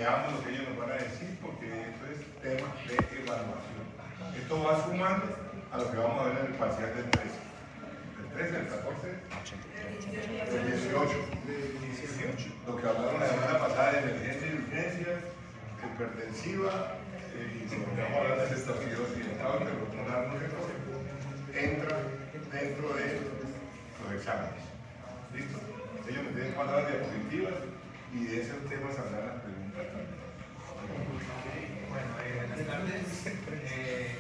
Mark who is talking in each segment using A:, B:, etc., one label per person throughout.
A: veamos lo que ellos nos van a decir, porque esto es tema de evaluación. Esto va sumando a lo que vamos a ver en el parcial del 13. ¿Del 13, del 14? Del 18. Lo que hablaron la semana pasada de emergencia y urgencias, hipertensiva, y lo que vamos a hablar de estafilosis y estado interpulmonar, no sé cómo, entra dentro de los exámenes. ¿Listo? Ellos me tienen palabras diapositivas y de esos temas hablan las preguntas también.
B: Bueno, buenas tardes,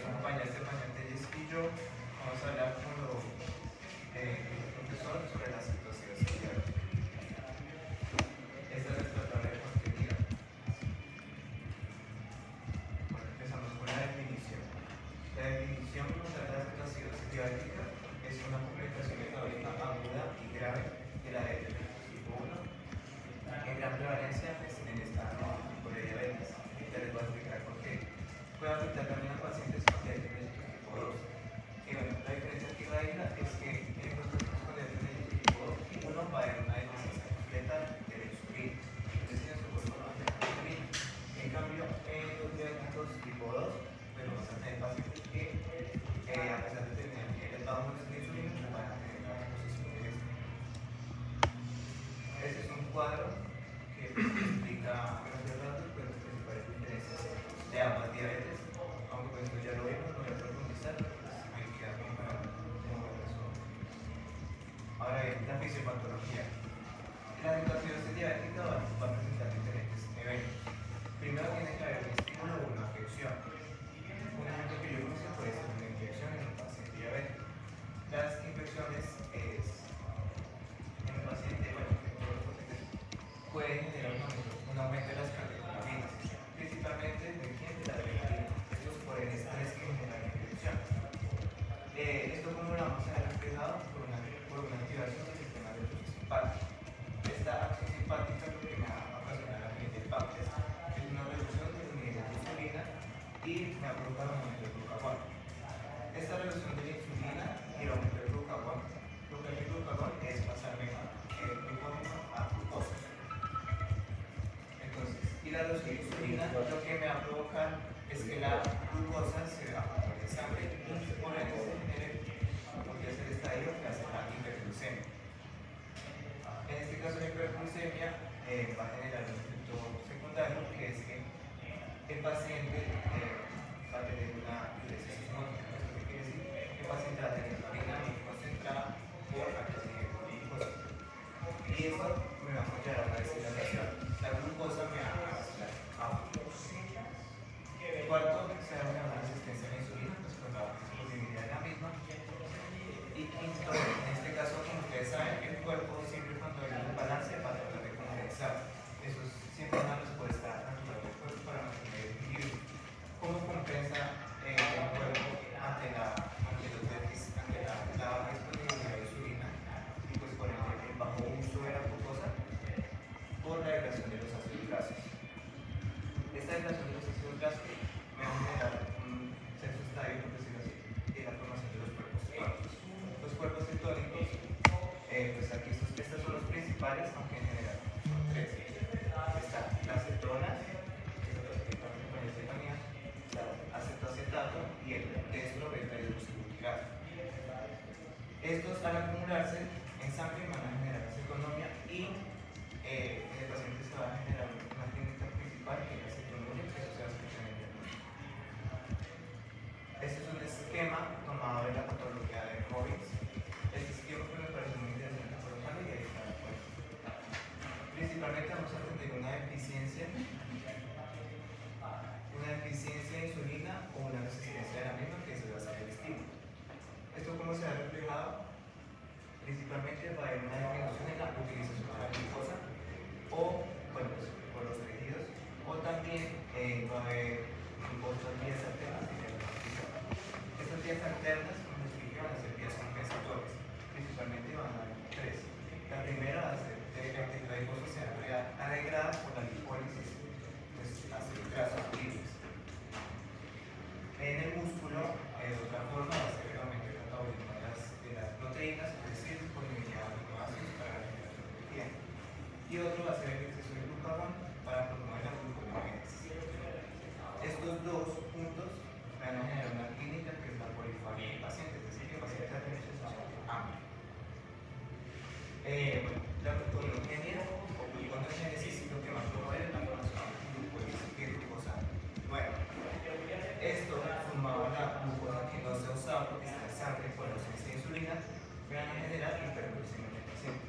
B: compañeras Telles y yo vamos a hablar con el profesor sobre la situación social. Esta es nuestra tabla de contenido. Bueno, empezamos con la definición. La definición como tal de la situación psiquiátrica es una complicación metabólica aguda y grave de la diabetes tipo 1 en gran prevalencia en el estado tipo de diabetes. Ya les voy a explicar por qué. Puede afectar también a pacientes con diabetes tipo 2. Y bueno, la diferencia que va a ir es que en los pacientes con diabetes tipo 1 va a haber una deficiencia completa de la insulina. Es decir, en su cuerpo no va a tener insulina. En cambio, en los diabéticos tipo 2, pues vamos a tener pacientes que, a pesar de tener niveles bajos de insulina, no van a tener la reposición de esto. Este es un cuadro que explica a grandes rasgos pues, las principales diferencias de ambas diabetes, aunque pues esto ya lo vimos, no voy a profundizar, pues me queda como para un resumen. Ahora bien, la fisiopatología. La situación diabética va a presentar diferentes eventos. Primero tiene que haber un estímulo o una afección. Un ejemplo que yo puse puede ser una infección en un paciente diabético. Las infecciones en un paciente, bueno, en todos los pacientes, pueden generar un aumento de las catecolaminas, principalmente de la adrenalina. Esto es por el estrés que genera la infección. Esto como lo vamos a ver reflejado por una activación del sistema nervioso simpático. Esta acción simpática lo que me va a ocasionar la siguiente pauta es una reducción de los niveles de insulina y me va a provocar un aumento del glucagón. Esta reducción de la insulina y el aumento del glucagón, lo que hace el glucagón es pasarme glucógeno a glucosa. Entonces, y la reducción de insulina lo que me va a provocar es que la glucosa se va a pasar de sangre y por ende se genere lo que es el estadio que hace la hiperglucemia. En este caso la hiperglucemia va a generar un efecto secundario que es que el paciente va a tener una diuresis osmótica. ¿Esto qué quiere decir? Que el paciente va a tener una orina muy concentrada por altos niveles de glucosa. Y eso me va a llevar a una deshidratación. La glucosa me va a hacer agua. Cuarto, se da una resistencia a la insulina, pues con la disponibilidad de la misma. Y quinto, en este caso, como ustedes saben, el cuerpo siempre cuando hay un balance va a tratar de compensar. Eso es siempre una respuesta natural del cuerpo para mantener el equilibrio. ¿Cómo compensa el cuerpo ante la baja disponibilidad de insulina y pues por el bajo uso de la glucosa? Por la degradación de los ácidos grasos. Esta degradación de los ácidos grasos me va a generar un sexto estadio, por decirlo así, de la formación de los cuerpos cetónicos. Los cuerpos cetónicos, pues aquí estos son los principales, aunque en general son tres. Están las cetonas, que es lo que explica la compañera Estefanía, la acetoacetato y el destro beta hidroxibutirato. Estos al acumularse en sangre van a generar acetonomia y en el paciente se va a generar una clínica principal que es la acetonuria, que eso se va a explicar en el diagnóstico. Este es un esquema tomado de la patología de Robbins. Este esquema que me parece muy interesante por lo cual y ahí está la cuenta. Principalmente vamos a tener una deficiencia de insulina o una resistencia de la misma, que eso va a ser el estímulo. ¿Esto cómo se ha reflejado? Principalmente va a haber una disminución en la utilización de la glucosa o, bueno, pues, por los tejidos, o también va a haber otras vías alternas que ya lo utilizamos. Estas vías alternas, como les expliqué, van a ser vías compensatorias. Principalmente van a haber tres. La primera va a ser que la glucosa sea agregada por la lipólisis, pues ácidos grasos libres. En el músculo, de otra forma, va a ser el aumento del metabolismo de las proteínas, es decir, disponibilidad de aminoácidos para la generación de energía. Y otro va a ser el exceso de glucagón para promover la gluconeogénesis. puedan generar hiperglucemia en el paciente.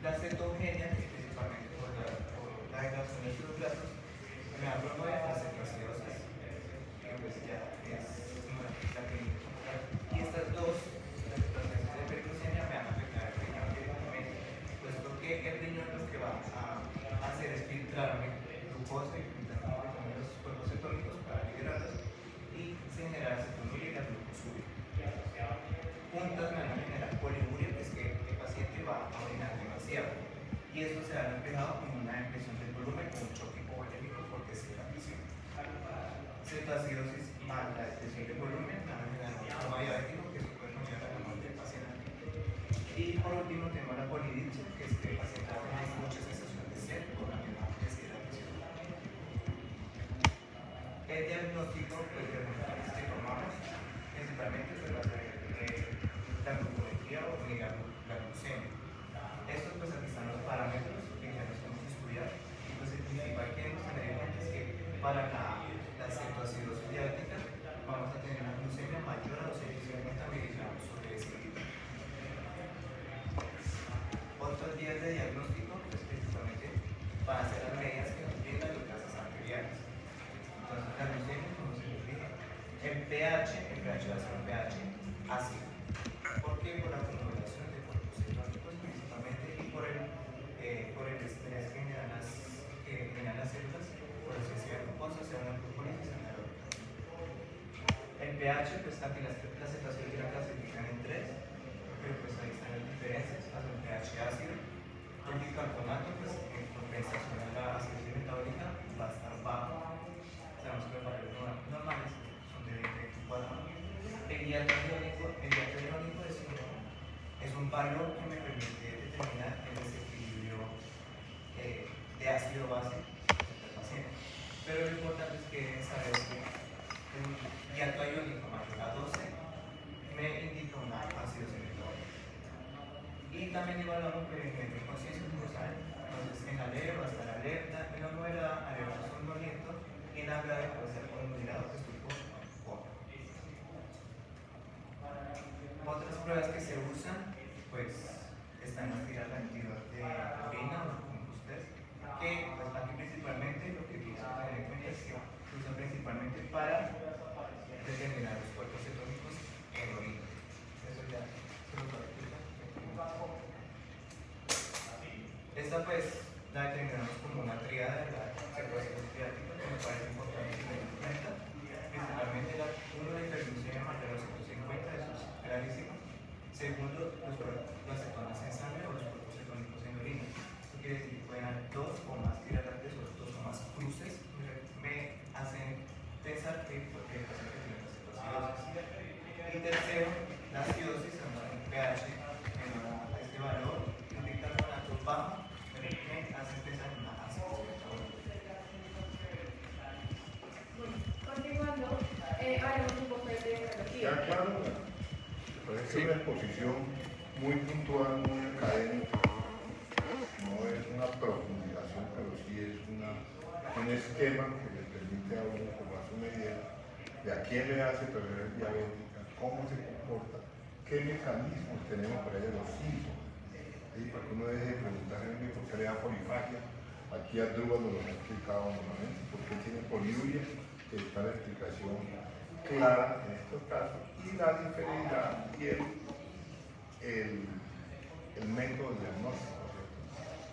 B: La cetogenia, que principalmente por la degradación de los brazos, me da promover la cetoacidosis, que pues ya es una la que y estas dos, las situaciones de hiperglucemia, me van a afectar el riñón directamente, pues porque el riñón lo que va a hacer es filtrarme glucosa y filtrarme los cuerpos cetónicos para liberarlos y se genera acetonuria y la glucosuria. Juntas me van a generar poliuria, que es que el paciente va a orinar demasiado. Y eso se ha reflejado como una depresión del volumen o un choque hipovolémico por deshidratación. Cetoacidosis más la depresión del volumen van a generar un coma diabético, que eso puede conllevar a la muerte del paciente. Y por último tenemos la polidipsia, que es que el paciente tiene mucha sensación de sed por la misma deshidratación. El diagnóstico pues, de los que tomamos principalmente se va a ser la glucometría o la glucemia. Estos pues aquí están los parámetros que ya los hemos estudiado y pues el principal que debemos tener en cuenta es que para la cetoacidosis diabética vamos a tener una glucemia mayor a 250 miligramos sobre decilitro. Otras vías de diagnóstico pues principalmente van a ser las medidas que nos brindan los gases arteriales. Entonces la glucemia, como se nos dije, el pH va a ser un pH ácido. ¿Por qué? Por la acumulación de cuerpos cetónicos principalmente y por el estrés que generan las células por exceso de glucosa, sea una glucólisis anaeróbica. El pH, pues aquí las cetoacidosis la clasifican en tres, pero pues ahí están las diferencias. El pH ácido, el bicarbonato, pues en compensación a la acidosis metabólica va a estar bajo. Sabemos que los valores normales son de 24. El hiato iónico es un valor que me permite determinar el desequilibrio de ácido-base del paciente. Pero lo importante es que deben saber que un hiato iónico mayor a 12 me indica una acidosis metabólica. Y también evaluamos el nivel de conciencia glucosal. Entonces, en la leve va a estar alerta, en la moderada, alerta somnoliento, y en la grave puede ser conmodulado, que es tipo coma. Otras pruebas que se usan, pues, están las tiras reactivas de orina o compostes, que pues, aquí principalmente lo que quiero tener en cuenta es que se usan principalmente para determinar los cuerpos cetónicos en orina. Eso ya se lo voy a explicar. Esta pues la determinamos como una tríada de la cetoacidosis diabética, que me parece importante tener en cuenta. Principalmente la hiperglucemia mayor a 150, eso es clarísimo. Segundo, las cetonas en sangre o los cuerpos cetónicos en orina. Esto quiere decir que pueden haber dos o más tiras lácteas o dos o más cruces. Me hacen pensar que el paciente tiene la cetoacidosis. Y tercero, la acidosis, un pH menor a este valor, un bicarbonato bajo, me hace pensar en una acidosis metabólica.
C: Continuando, haremos un poco de biología.
A: Ya claro, parece una exposición muy puntual, muy académica. No es una profundización, pero sí es un esquema que le permite a uno tomarse una idea de a quién le hace perder diabética, cómo se comporta, qué mecanismos tenemos para ella, los síntomas. ¿Sí? Para que uno deje de preguntarle por qué le da polifagia. Aquí Asdrúbal nos lo ha explicado nuevamente, por qué tiene poliuria, que está la explicación clara en estos casos, y la diferencia y el método diagnóstico, ¿cierto?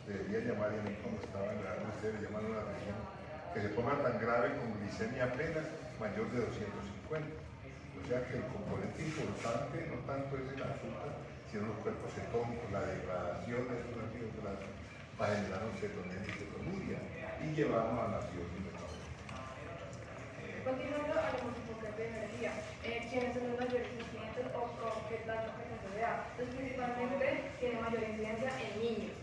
A: Debería llamar, y a mí como estaba en la ustedes llaman una atención, que se ponga tan grave con glicemia apenas mayor de 250. O sea que el componente importante no tanto es el azúcar, sino los cuerpos cetónicos, la degradación de esos ácidos grasos para generar un cetonel y cetonuria y llevarnos a la acidosis metabólica.
C: Continuando, haremos un poco de energía. ¿Quiénes son los mayores incidentes o qué tanto se da? Entonces, principalmente tiene mayor incidencia en niños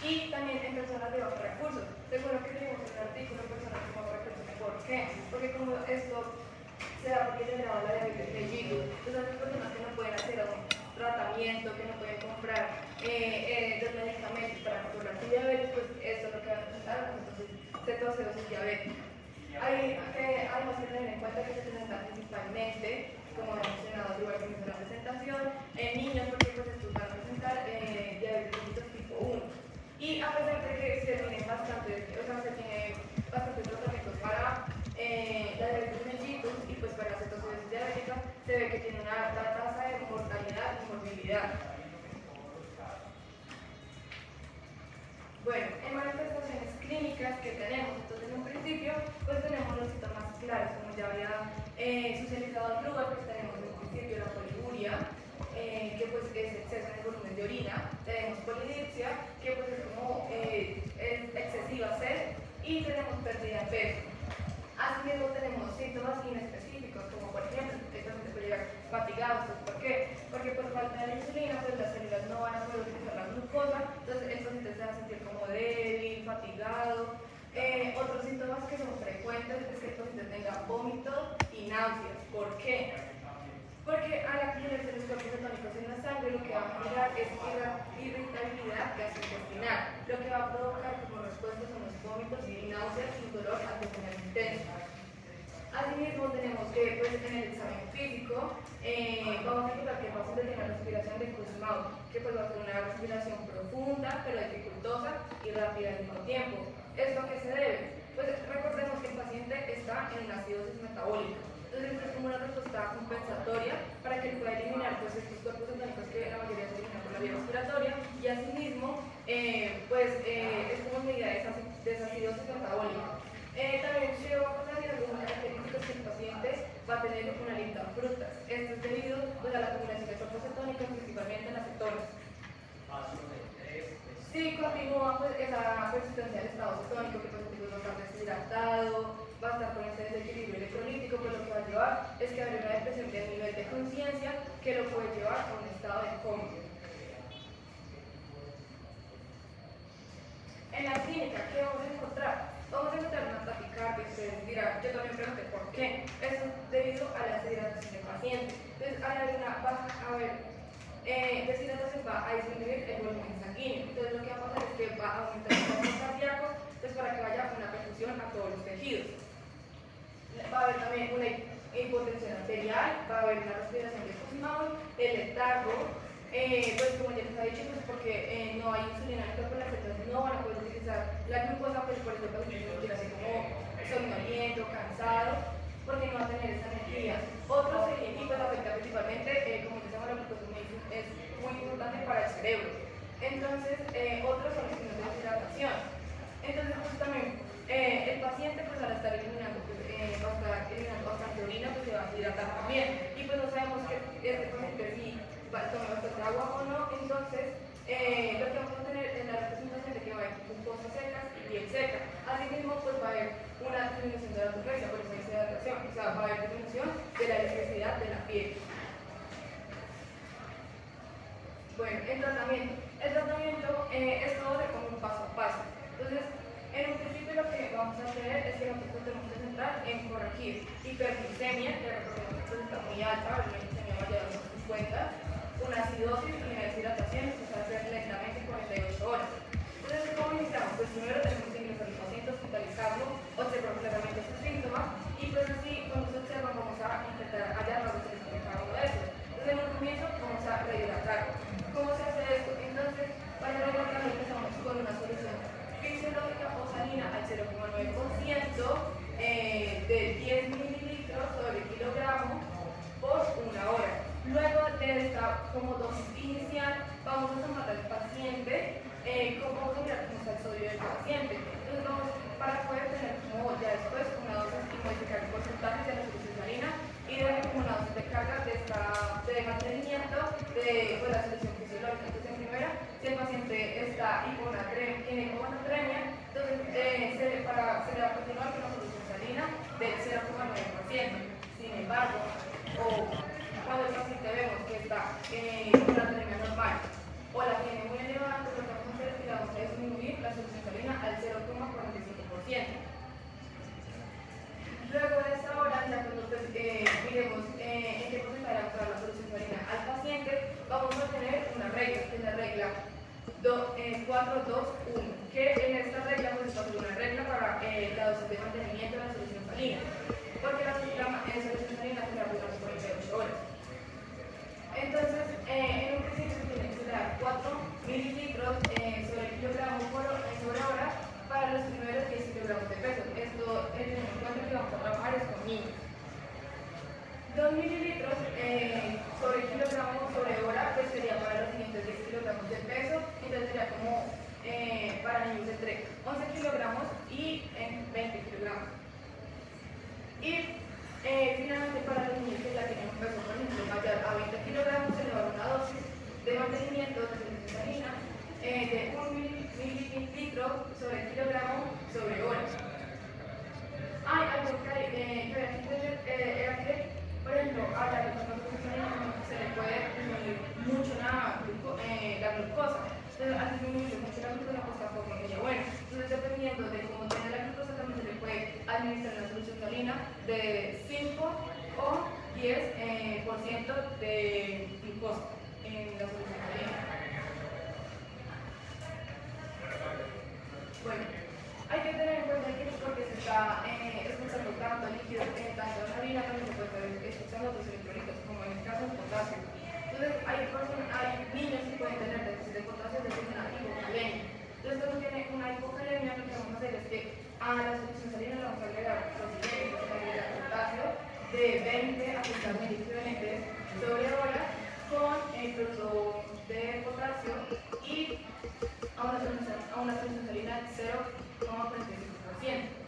C: y también en personas de bajos recursos. Según lo que leímos en el artículo, personas de bajos recursos. ¿Por qué? Porque como esto se da porque generaba la diabetes mellitus, entonces las personas que no pueden hacer un tratamiento, que no pueden comprar los medicamentos para controlar su diabetes, pues esto es lo que va a presentar, entonces cetoacidosis diabética. Hay además que tener en cuenta que se presenta principalmente como he mencionado, igual que en la presentación, en niños, porque pues estos van a presentar diabetes mellitus tipo 1. Y a pesar de que se tienen bastante, o sea, se tiene bastante tratamientos para la diabetes mellitus y pues para la cetosis diabética, se ve que tiene una alta tasa de mortalidad y morbilidad. Bueno, en manifestaciones clínicas que tenemos, entonces en un principio, pues tenemos los síntomas claros, como ya había socializado el lugar, pues tenemos en principio la poliuria, que pues es exceso en el volumen de orina, tenemos polidipsia, que pues es como es excesiva sed, y tenemos pérdida de peso. Asimismo tenemos síntomas inespecíficos, como por ejemplo, el paciente puede llegar fatigado. ¿Por qué? Porque por falta de insulina, pues las células no van a poder utilizar la glucosa, entonces el paciente se va a sentir como débil, fatigado. Otros síntomas que son frecuentes es que el paciente tenga vómito y náuseas. ¿Por qué? Porque al acumularse los cuerpos cetónicos en la sangre, lo que va a generar es irritabilidad gastrointestinal, lo que va a provocar como respuesta son los vómitos y náuseas y dolor abdominal intenso. Asimismo, tenemos que pues, en el examen físico vamos a encontrar que el paciente tiene una respiración de Kussmaul, que pues, va a ser una respiración profunda, pero dificultosa y rápida al mismo tiempo. ¿Esto a qué se debe? Pues recordemos que el paciente está en una acidosis metabólica. Entonces es como una respuesta compensatoria para que él pueda eliminar pues, estos cuerpos cetónicos que la mayoría se eliminan por la vía respiratoria y asimismo es como medida de esa acidosis metabólica. También se va a pasar algunas características que el paciente va a tener una alergia a frutas. Esto es debido pues, a la acumulación de cuerpos cetónicos, principalmente en las cetonas. Si continúa pues, esa persistencia del estado cetónico, que el paciente va a estar deshidratado, va a estar con este desequilibrio electrolítico, pues lo que va a llevar es que haya una depresión del nivel de conciencia que lo puede llevar a un estado de coma. En la clínica, ¿qué vamos a encontrar? Vamos a encontrar una taquicardia. Ustedes dirán, yo también pregunté por qué. Eso es debido a la deshidratación del paciente. Entonces, deshidratación va a disminuir el volumen sanguíneo. Entonces, lo que va a pasar es que va a aumentar el ritmo cardíaco, pues para que vaya una perfusión a todos los tejidos. Va a haber también una hipotensión arterial, va a haber una respiración de Kussmaul, el letargo, pues como ya les he dicho, pues porque no hay insulina en el cuerpo, las células no van a poder utilizar la glucosa, pues por eso el paciente se sentirá así como somnoliento, cansado, porque no va a tener esa energía. Otros pues afecta principalmente, como ya sabemos, la glucosa es muy importante para el cerebro. Entonces, otros son los signos de deshidratación. Entonces, pues también el paciente, pues al estar eliminando, va a estar eliminando bastante orina, pues se va a deshidratar también. Y pues no sabemos que este paciente si toma bastante agua o no, entonces lo que vamos a tener es la representación de que va a haber mucosas secas y piel seca. Asimismo, pues va a haber una disminución de la turgencia por esa deshidratación, o sea, va a haber disminución de la electricidad de la piel. Bueno, el tratamiento. El tratamiento es todo de como un paso a paso. Entonces, en un principio lo que vamos a hacer es que nosotros tenemos que centrar en corregir hiperglicemia, que recordemos que está muy alta, una glicemia mayor a los 50, una acidosis y una deshidratación, que se hace lentamente 48 horas. Entonces, ¿cómo iniciamos? Pues primero tenemos que ingresar al paciente, hospitalizarlo, observar claramente sus síntomas y pues así, cuando se observan, vamos a intentar hallar la resolución de cada uno de estos. Entonces, en un comienzo vamos a rehidratarlo. ¿Cómo se hace esto? Entonces, para rehidratarlo empezamos con una solución fisiológica o salina al 0,9% de 10 mililitros sobre kilogramo por una hora. Luego de esta como dosis inicial, vamos a tomar al paciente, vamos a mirar cómo está el sodio del paciente. Entonces vamos, para poder tener como ya después una dosis y modificar el porcentaje de la solución salina y darle como una dosis de carga de mantenimiento de pues, la solución fisiológica. Entonces en primera, si el paciente está tiene hiponatremia, entonces se le va a continuar con la solución salina del 0,9%. Sin embargo, cuando el paciente vemos que está con la anemia normal o la tiene muy elevada, pues lo que vamos a hacer es que vamos a disminuir la solución salina al 0,45%. Luego de esta hora, ya cuando miremos en qué porcentaje va a entrar la solución salina al paciente, vamos a tener una regla, que es la regla 4-2-1, que en esta regla pues va a ser una regla para la dosis de mantenimiento de la solución salina, porque la solución salina se va a durar 48 48 horas. Entonces, en un principio se tiene que dar 4 mililitros sobre kilogramo sobre hora para los primeros 10 kilogramos de peso. Esto, teniendo en cuenta que vamos a trabajar es con niños. 2 mililitros sobre kilogramo sobre hora, pues sería para los siguientes 10 kilogramos de peso, entonces sería como para niños entre 11 kilogramos y 20 kilogramos. Y finalmente para los niños que ya tienen un peso, por ejemplo, mayor a 20 kilogramos, se le va a dar una dosis de mantenimiento de insulina de 1 mililitro sobre kilogramo sobre hora. Hay algo que hay que entender, era que, por ejemplo, a la insulina se le puede disminuir mucho la glucosa. Entonces, al disminuir mucho la glucosa, pues tampoco sería bueno. Entonces, dependiendo de cómo tiene la glucosa, también se le puede administrar una solución salina de 5 o 10% de glucosa en la solución salina. Bueno, hay que tener en cuenta que porque se está expulsando tanto líquido, tanto en la orina, también se puede estar expulsando otros electrolitos, como en el caso del potasio. Entonces, hay niños que pueden tener déficit de potasio de una hipocalemia. Entonces, cuando tiene una hipocalemia, lo que vamos a hacer es que a la solución salina le vamos a agregar los siguientes, vamos a agregar potasio de 20 a 30 miliequivalentes sobre hora con el cloruro de potasio y a una solución salina de 0,45%.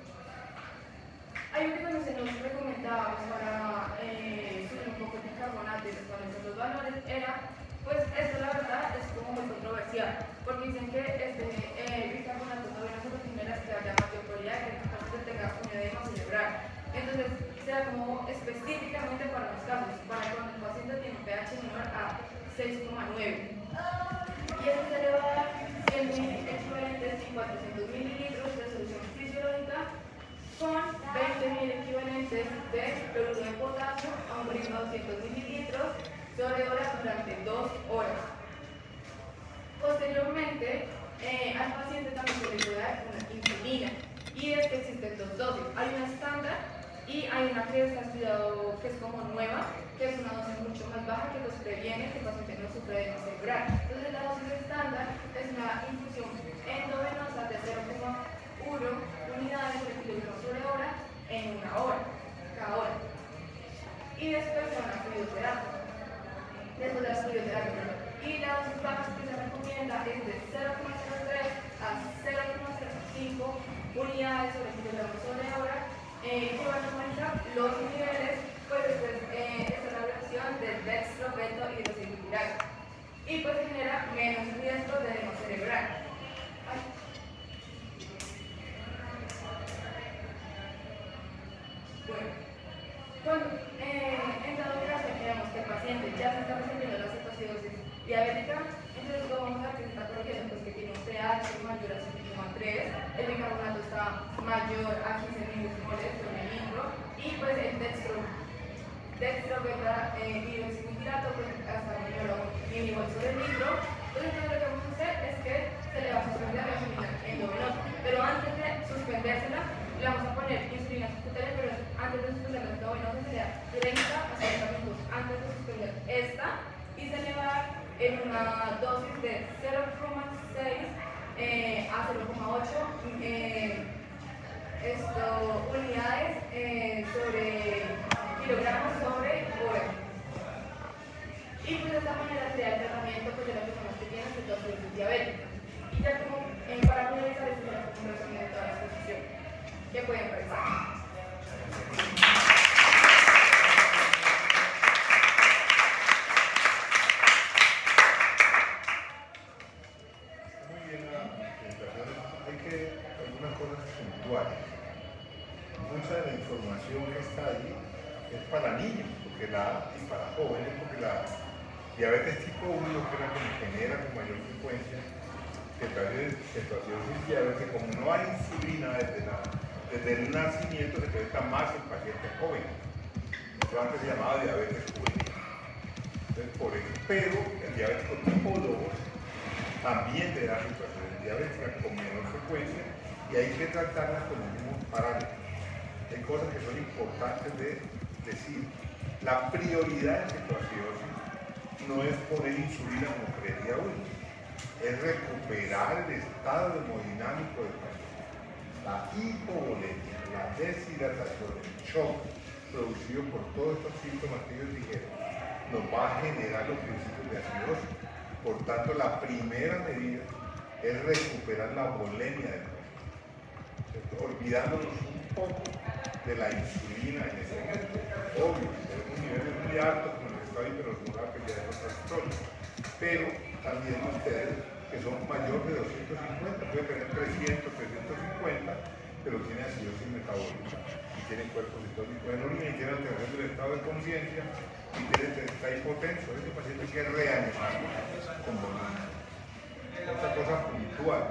C: Hay un que también se nos recomendaba para subir un poco el bicarbonato y desconocer los valores, era, pues esto la verdad es como muy controversial, porque dicen que el bicarbonato todavía no se considera que haya mayor probabilidad de que el tenga un edema cerebral. Entonces, sea como específicamente para los casos, para cuando el paciente tiene un pH menor a 6,9. Y esto se le va a dar 100 equivalentes y 400 mililitros de solución fisiológica con 20.000 equivalentes de cloruro de potasio a un ritmo de 200 mililitros sobre hora durante 2 horas. Posteriormente, al paciente también se le puede dar una insulina. Y es que existen dos dosis. Hay una estándar y hay una que está estudiado que es como nueva, que es una dosis mucho más baja que los previene que el paciente no sufra de edema cerebral. Entonces, la dosis estándar es una infusión endovenosa de 0,1 unidades de kilogramo sobre hora en una hora, cada hora. Y después se van a fluidoterapia. Después de la fluidoterapia. Y la dosis baja que se recomienda es de 0,03 a 0,05 unidades sobre kilogramo sobre hora, que van a aumentar los niveles, pues después está la relación del dextro, beto y hidroxipirata. Y pues genera menos riesgo de edema cerebral. Bueno, cuando en dado caso que veamos que el paciente ya se está presentando la cetoacidosis diabética, entonces lo vamos a ver que se está corrigiendo, pues que tiene un pH mayor a 7,3, el bicarbonato está mayor a 15 milimoles por mililitro y pues el dextro beta hidroxipirato pues hasta mayor a 1 milimol sobre litro. Entonces lo que vamos a hacer es que se le va a suspender la insulina endovenosa, pero antes de suspendérsela le vamos a poner insulina subcutánea, pero antes de suspender la endovenosa se le da 30 a 60 minutos antes de suspender esta y se le va a dar en una dosis de 0,6 a 0,8 unidades sobre kilogramos sobre hora. Y pues de esta manera se da el tratamiento pues, de las personas que tienen cetoacidosis diabética. Y ya como para finalizar, esta es la recomendación de toda la exposición. ¿Qué pueden parecer?
A: Muy bien la presentación. Hay que algunas cosas puntuales. Mucha de la información que está ahí es para niños, y para jóvenes, porque la diabetes tipo 1 lo que genera con mayor frecuencia cetoacidosis diabetes, como no hay insulina desde el nacimiento, se presenta más en pacientes jóvenes. Esto antes se llamaba diabetes juvenil. Entonces, por eso, pero el diabético tipo 2 también le da situaciones diabéticas con menor frecuencia y hay que tratarlas con los mismos parámetros. Hay cosas que son importantes de decir. La prioridad de cetoacidosis no es poner insulina como creería uno, es recuperar el estado hemodinámico del paciente. La hipovolemia, la deshidratación, el shock producido por todos estos síntomas que ellos dijeron, nos va a generar los principios de acidosis. Por tanto, la primera medida es recuperar la volemia del paciente, olvidándonos un poco de la insulina en ese momento. Obvio, tenemos niveles muy altos como el estado hiperosmolar que ya es otra historia, pero también ustedes que son mayor de 250, puede tener 300, 350, pero tiene acidosis metabólica y tiene cuerpo cetónico en orina y tiene alteración del estado de conciencia y está hipotenso. Ese paciente hay que reanimarlo con volumen. Otra cosa puntual,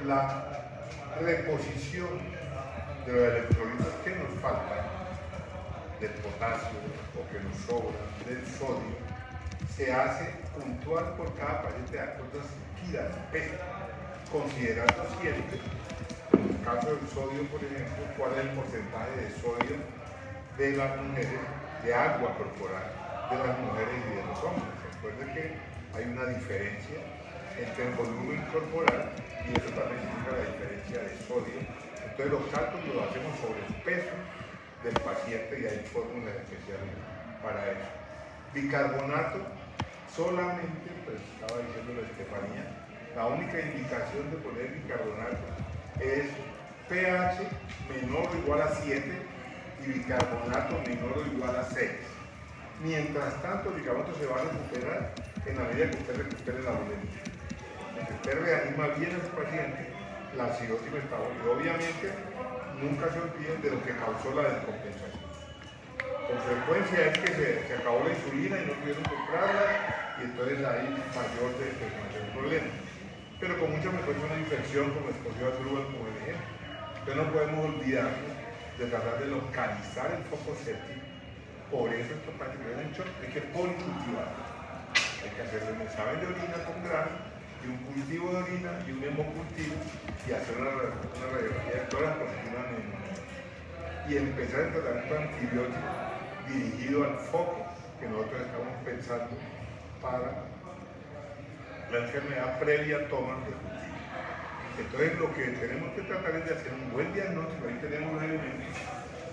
A: la reposición de los electrolitos que nos faltan, del potasio o que nos sobra, del sodio, se hace puntual por cada paciente de acuerdo a su vida, peso, considerando siempre, en el caso del sodio, por ejemplo, cuál es el porcentaje de sodio de las mujeres, de agua corporal de las mujeres y de los hombres. Recuerden que hay una diferencia entre el volumen corporal y eso también significa la diferencia de sodio. Entonces los cálculos los hacemos sobre el peso del paciente y hay fórmulas especiales para eso. Bicarbonato, solamente, pues estaba diciendo la Estefanía, la única indicación de poner bicarbonato es pH menor o igual a 7 y bicarbonato menor o igual a 6. Mientras tanto, el bicarbonato se va a recuperar en la medida que usted recupere la volemia. Si usted reanima bien a su paciente, la acidosis metabólica. Obviamente, nunca se olviden de lo que causó la descompensación. Con frecuencia es que se acabó la insulina y no pudieron comprarla y entonces hay mayor problema. Pero con mucha frecuencia una infección como escogió a Grubel como el ejemplo. Entonces no podemos olvidarnos de tratar de localizar el foco séptico. Por eso estos pacientes que vienen en shock hay que policultivar. Hay que hacerle un examen de orina con grano y un cultivo de orina y un hemocultivo y hacer una radiografía de todas las positivas y empezar el tratamiento antibiótico dirigido al foco que nosotros estamos pensando para la enfermedad previa a toma de cultivo. Entonces lo que tenemos que tratar es de hacer un buen diagnóstico. Ahí tenemos los elementos,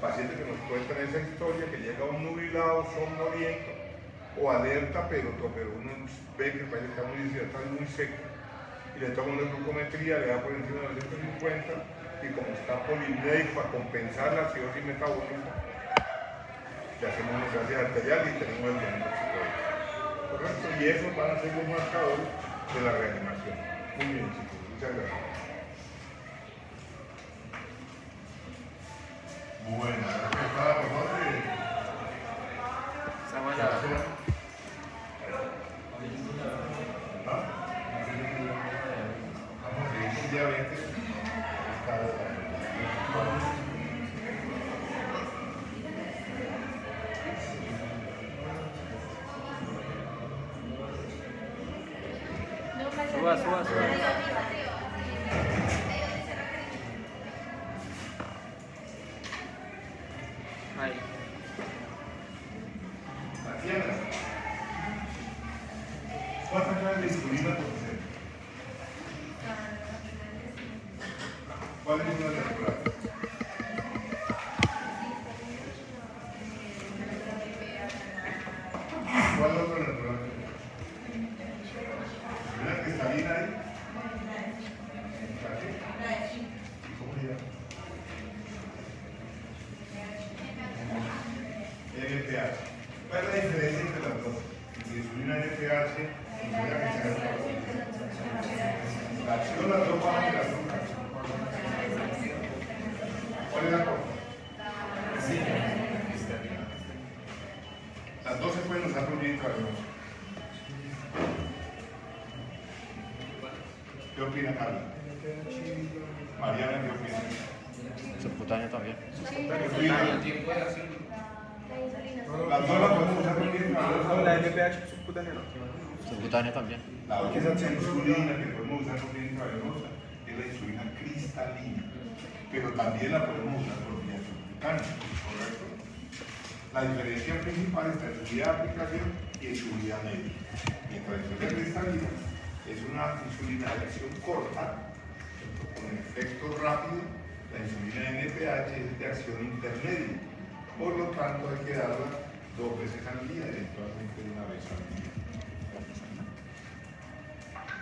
A: pacientes que nos cuentan esa historia, que llega a un nubilado, somnoliento o alerta, pero uno ve que el paciente está muy deshidratado y muy seco y le toma una glucometría, le da por encima de los 150 y como está polimnéico para compensar la acidosis metabólica, le hacemos una resonancia arterial y tenemos el diagnóstico. ¿Correcto? Y esos van a ser los marcadores de la reanimación. Muy bien, chicos. Muchas gracias. Bueno, estaba mejor de... Vamos a seguir el día 20.
B: Suba. Ahí.
A: Tatiana, ¿cuántas gramas de insulina por ser? ¿Cuál es una natural? ¿Cuál es otra natural? ¿Una cristalina ahí? ¿Cómo se llama? NPH. ¿Cuál es la diferencia entre las dos? Entre insulina NPH y insulina cristalina. La acción las dos bajan de la azúcar. ¿Cuál es la cosa? Las dos se pueden usar por bien intravenoso. ¿Qué opina Carla? Mariana, ¿qué opina?
D: Subcutáneo también.
A: Las dos las podemos usar por bien intravenoso.
B: La NPH subcutánea no.
D: Subcutáneo también.
A: La única insulina que podemos usar por vía intravenosa es la insulina cristalina, pero también la podemos usar por vía subcutánea, ¿correcto? La diferencia principal está en su vía de aplicación y en su vía media. Mientras la insulina cristalina es una insulina de acción corta, con efecto rápido, la insulina NPH es de acción intermedia. Por lo tanto, hay que darla 2 veces al día, eventualmente una vez al día.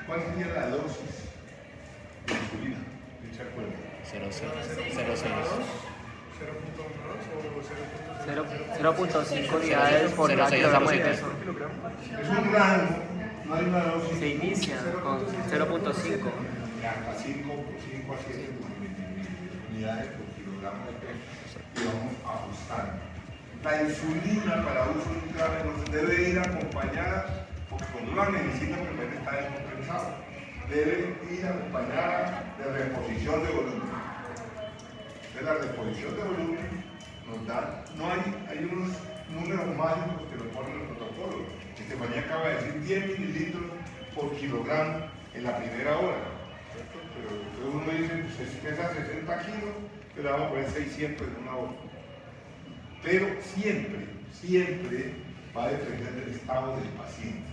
A: ¿Cuál sería la dosis de insulina? ¿Quién se acuerda?
E: 0.5 unidades por cada
D: 0,6,
E: kilogramo de
D: 0,7.
E: peso.
A: Es un rango, no hay una dosis.
E: Se inicia con 0.5.
A: Hasta 5 a 7 unidades por kilogramo de peso y vamos ajustando. La insulina para uso intravenoso debe ir acompañada, porque cuando una medicina realmente está descompensada, debe ir acompañada de reposición de volumen. Entonces la reposición de volumen nos da, no hay unos números mágicos que lo ponen en el protocolo. Estefanía acaba de decir 10 mililitros por kilogramo en la primera hora. Pero uno dice, pues pesa 60 kilos, pero vamos a poner 600 en una hora. Pero siempre va a depender del estado del paciente.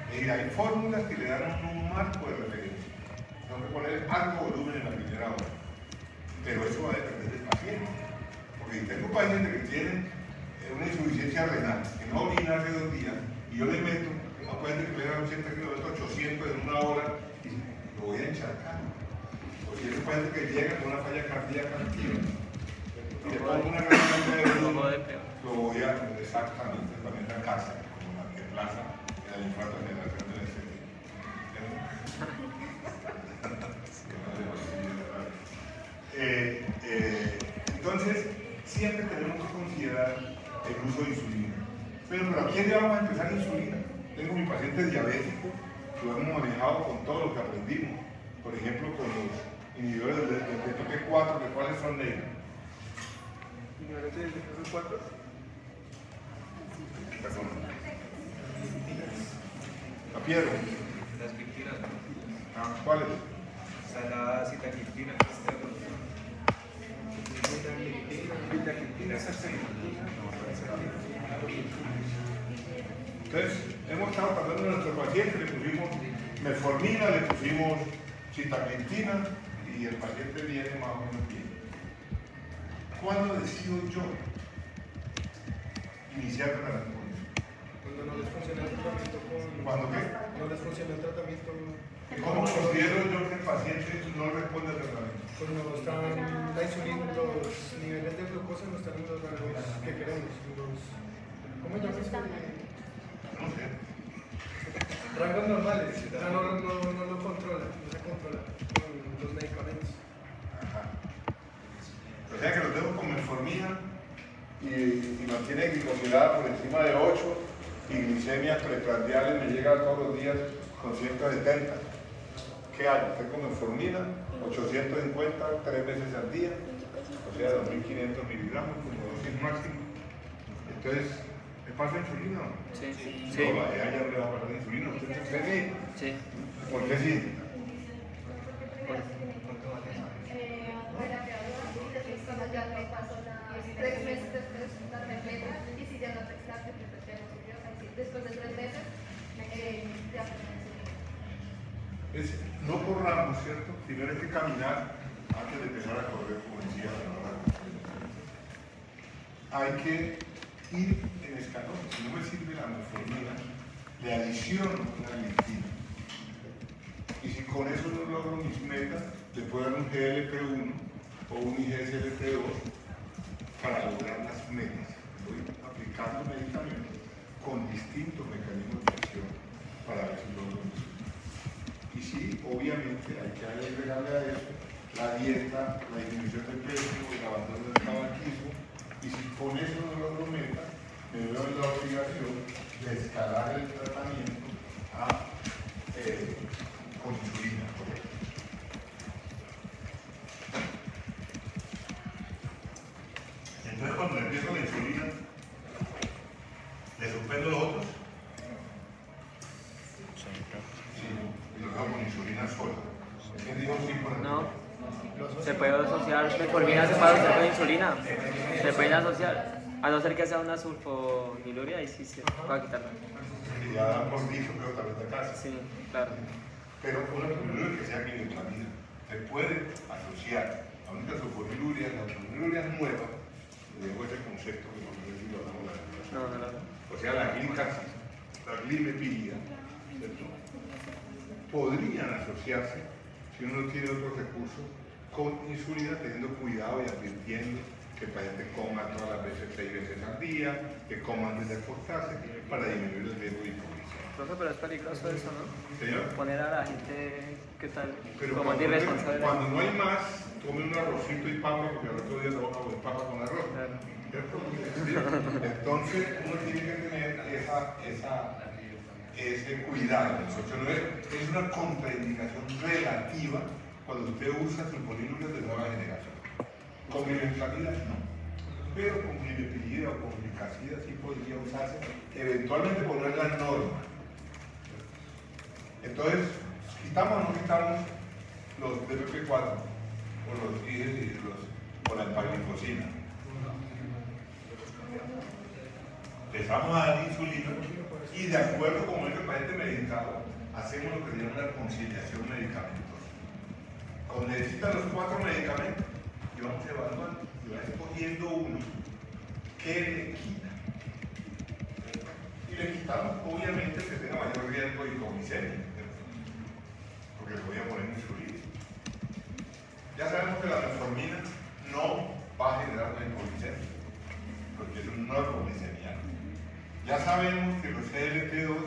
A: Es decir, hay fórmulas que le dan un marco de referencia. Tengo que poner alto volumen en la primera hora. Pero eso va a depender del paciente. Porque si tengo pacientes que tienen una insuficiencia renal, que no orina hace 2 días, y yo le meto a un paciente que pesa 80 kilómetros, 800 en una hora, y lo voy a encharcar. O si es un paciente que llega con una falla cardíaca activa, y le pongo una gran cantidad de volumen, lo voy a exactamente también a casa, como la que plaza en el infarto de generación del entonces, siempre tenemos que considerar el uso de insulina. Pero ¿a quién le vamos a empezar insulina? Tengo mi paciente diabético, lo hemos manejado con todo lo que aprendimos. Por ejemplo, con los inhibidores del DPP4, que ¿cuáles son negros?
B: ¿Inhibidores del DPP4?
A: Perdón. La piedra.
B: Las pectinas,
A: ¿Cuáles?
B: salada, citaquilina,
A: Entonces, hemos estado tratando a nuestro paciente, le pusimos metformina, le pusimos citaquilina y el paciente viene más o menos bien. ¿Cuándo decido yo iniciar tratamiento?
F: Cuando no les funciona el tratamiento
A: ¿Cuándo qué?
F: no les funciona el tratamiento
A: ¿Cómo considero yo que el paciente no responde al tratamiento?
F: cuando están la insulina, los niveles de glucosa no están en los rangos que queremos, ¿cómo llaman eso?
A: No sé.
F: Rangos normales, o sea, no lo controla, no se controla con los medicamentos.
A: Ajá. O sea que lo tengo con metformina y mantiene glicosilada por encima de 8 y glicemias preprandiales me llega todos los días con 170. ¿Qué hago? Tengo metformina, 850, 3 veces al día, o sea, 2.500 miligramos como dosis máxima. Entonces, ¿me pasa insulina o no?
E: Sí.
A: No, a ella no le va a pasar insulina, usted sí.
E: Sí.
A: ¿Por qué sí?
C: Ya no pasó nada. 3 meses después la repleta y si ya no te extraste, pues te sirvió. Después de 3 meses, ya
A: Es, no corramos, ¿cierto? Primero hay que caminar antes de empezar a correr, como decía la palabra. Hay que ir en escalón. Si no me sirve la metformina, le adiciono una glitina. Y si con eso no logro mis metas, le puedo dar un GLP-1 o un IGSLT2 para lograr las metas. Voy aplicando medicamentos con distintos mecanismos de acción para ver si logro mis metas. Y sí, obviamente hay que agregarle a eso la dieta, la disminución del peso, el abandono del tabaquismo. Y si con eso no logro meta, me veo en la obligación de escalar el tratamiento con insulina, ¿correcto? Entonces cuando empiezo la insulina, ¿le suspendo los otros? Sí, y lo hago con insulina sola. ¿Quién dijo sí por el
E: No. Se puede asociar, metformina se puede asociar con insulina. Se pueden asociar. A no ser que sea una sulfoniluria, ahí sí se va a quitarla.
A: Que ya hemos dicho, pero también de casa.
E: Sí, claro.
A: Pero una sulfoniluria que sea quimioterapia. Se puede asociar a una sulfoniluria, la sulfoniluria nueva, le dejo ese concepto que no sé si lo hablamos la vez
E: No, no, no.
A: pasada. O sea, la glicasis, la glimepiria, ¿cierto? Podrían asociarse, si uno no tiene otro recurso, con insulina, teniendo cuidado y advirtiendo que el paciente coma todas las veces 6 veces al día, que coma antes de acostarse, para disminuir el riesgo de hipoglicemia.
E: Profe, pero es peligroso eso, ¿no?
A: Señor,
E: Poner a la gente, ¿qué tal?
A: pero
E: Como irresponsable.
A: cuando no hay más, tome un arrocito y papa, porque al otro día te van a comer papa con arroz.
E: Claro.
A: ¿Cierto? ¿Sí? Entonces, uno tiene que tener ese cuidado. Es una contraindicación relativa cuando usted usa sulfoniluria de nueva generación. Con glimetralida no. Pero con glimepiridina o con glicacida sí podría usarse, eventualmente poner la norma. Entonces, ¿quitamos o no quitamos los DPP4 o los IGEL o la empaglifosina? Empezamos a dar insulina y de acuerdo con el paciente medicado, hacemos lo que se llama la conciliación medicamentosa. Cuando necesitan los 4 medicamentos, y vamos evaluando y va escogiendo uno que le quita. Y le quitamos, obviamente, que tenga mayor riesgo de hipoglicemia, porque le voy a poner insulina. Ya sabemos que la metformina no va a generar una hipoglicemia, porque es un normoglicemiano. Ya sabemos que los CLT2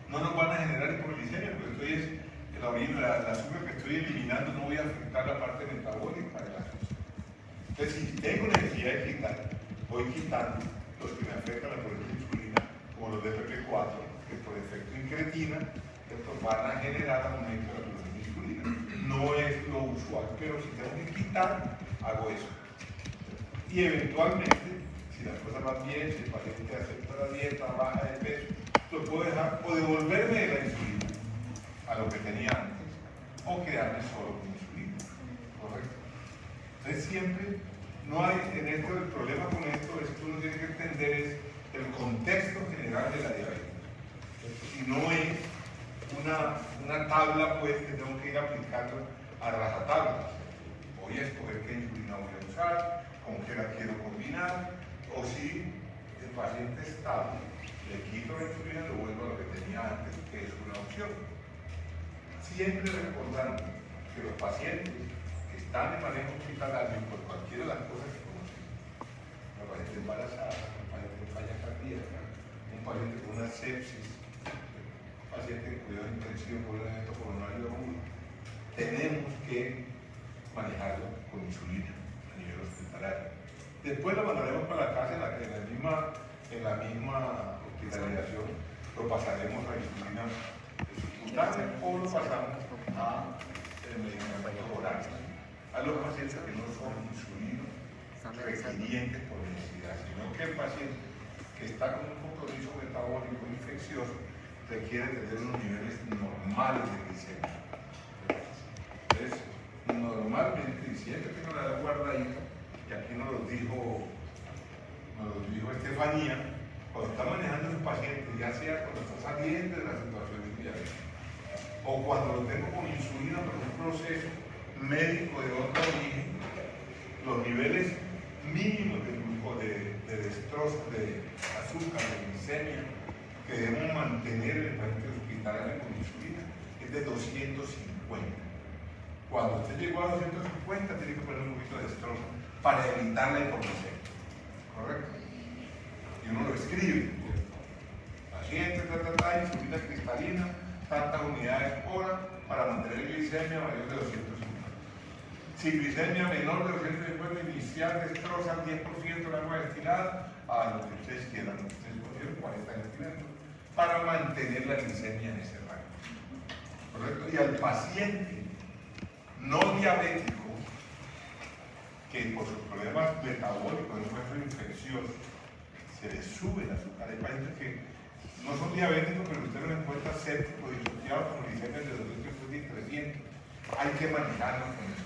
A: no nos van a generar hipoglicemia, porque el azúcar que estoy eliminando no voy a afectar la parte metabólica de la azúcar. Entonces, si tengo necesidad de quitar, voy quitando los que me afectan la producción de insulina, como los DPP4, que por efecto incretina, van a generar aumento de la producción de insulina. No es lo usual, pero si tengo que quitar, hago eso. Y eventualmente, si las cosas van bien, si el paciente acepta la dieta, baja de peso, lo puedo dejar o devolverme de la insulina a lo que tenía antes, o quedarme solo con insulina. ¿Correcto? Entonces siempre, no hay, en esto el problema con esto es que uno tiene que entender es el contexto general de la diabetes. Y no es una tabla pues que tengo que ir aplicando a rajatabla. Voy a escoger qué insulina voy a usar, con qué la quiero combinar, o si el paciente es estable, le quito la insulina y lo vuelvo a lo que tenía antes, que es una opción. Siempre recordando que los pacientes que están en manejo hospitalario por cualquiera de las cosas que conocemos, una paciente embarazada, un paciente con falla cardíaca, un paciente con una sepsis, un paciente en cuidado intensivo por un evento coronario agudo, tenemos que manejarlo con insulina a nivel hospitalario. Después lo mandaremos para la casa en la misma hospitalización, lo pasaremos a insulina subcutánea o lo pasamos a medicamentos orales. A los pacientes que no son insulinos requirientes por necesidad, sino que el paciente que está con un compromiso metabólico infeccioso requiere tener unos niveles normales de glicemia. Entonces, normalmente, y siempre tengo la guardadita, y aquí nos lo dijo Estefanía, cuando está manejando a un paciente, ya sea cuando está saliendo de la situación de diabetes, o cuando lo tengo con insulina por un proceso médico de otro origen, los niveles mínimos de destrozo, de azúcar, de glicemia, que debemos mantener en el paciente hospitalario con insulina, es de 250. Cuando usted llegó a 250, tiene que poner un poquito de destrozo para evitar la hipoglicemia. ¿Correcto? Y uno lo escribe. Paciente, insulina cristalina, tantas unidades hora para mantener glicemia mayor de 250. Si glicemia menor de 250, iniciar destroza al 10% del agua destilada a lo que ustedes quieran. Ustedes pusieron 40 centímetros para mantener la glicemia en ese rango. ¿Correcto? Y al paciente no diabético, que por sus problemas metabólicos, de nuestro infeccioso, se le sube el azúcar. Hay pacientes que no son diabéticos, pero usted los encuentra sépticos y disociados con glicemias de 200 y 300. Hay que manejarlos con eso.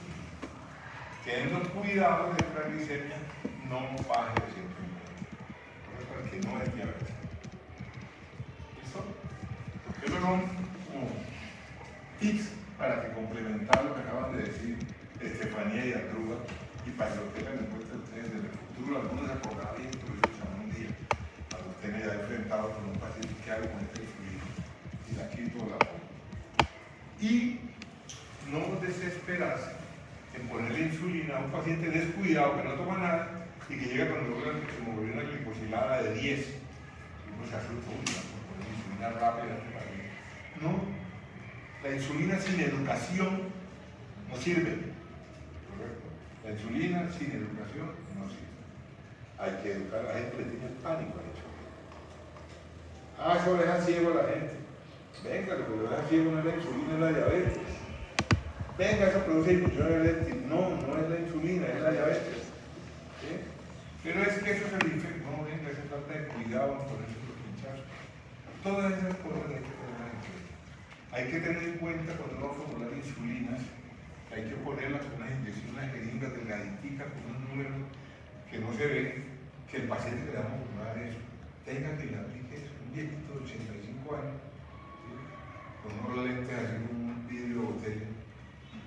A: Teniendo cuidado de que la glicemia no baje de 150. que no es diabetes. ¿Listo? Esos son como tips para que complementar lo que acaban de decir Estefanía y Artruga, y para que lo tengan en cuenta ustedes en el futuro. Algunos se acordarán bien, pero yo un día, cuando usted me haya enfrentado con un paciente que hago con este insulina y la quito o la pongo. Y no desesperarse en ponerle insulina a un paciente descuidado que no toma nada y que llega con hemoglobina glicosilada de 10. Y uno se asusta, uy, vamos a poner insulina rápida. No, la insulina sin educación no sirve. ¿Correcto? La insulina sin educación no sirve. Hay que educar a la gente, le tiene pánico a la insulina. Ah, eso deja ciego a la gente. Venga, lo que lo deja ciego no es la insulina, es la diabetes. Venga, eso produce disfunción eréctil. No, no es la insulina, es la diabetes. ¿Sí? Pero es que eso se le dice, no, venga, esa falta de cuidado con eso los pinchazos. Todas esas cosas hay que tener en cuenta. Hay que tener en cuenta cuando uno va a formular insulinas, hay que ponerlas con unas inyecciones, unas jeringas delgaditicas con un número que no se ve, que el paciente que le vamos a formular eso, tenga que le aplique eso, un viejito de 85 años, ¿sí? Con unos lentes, hacer un vidrio botella.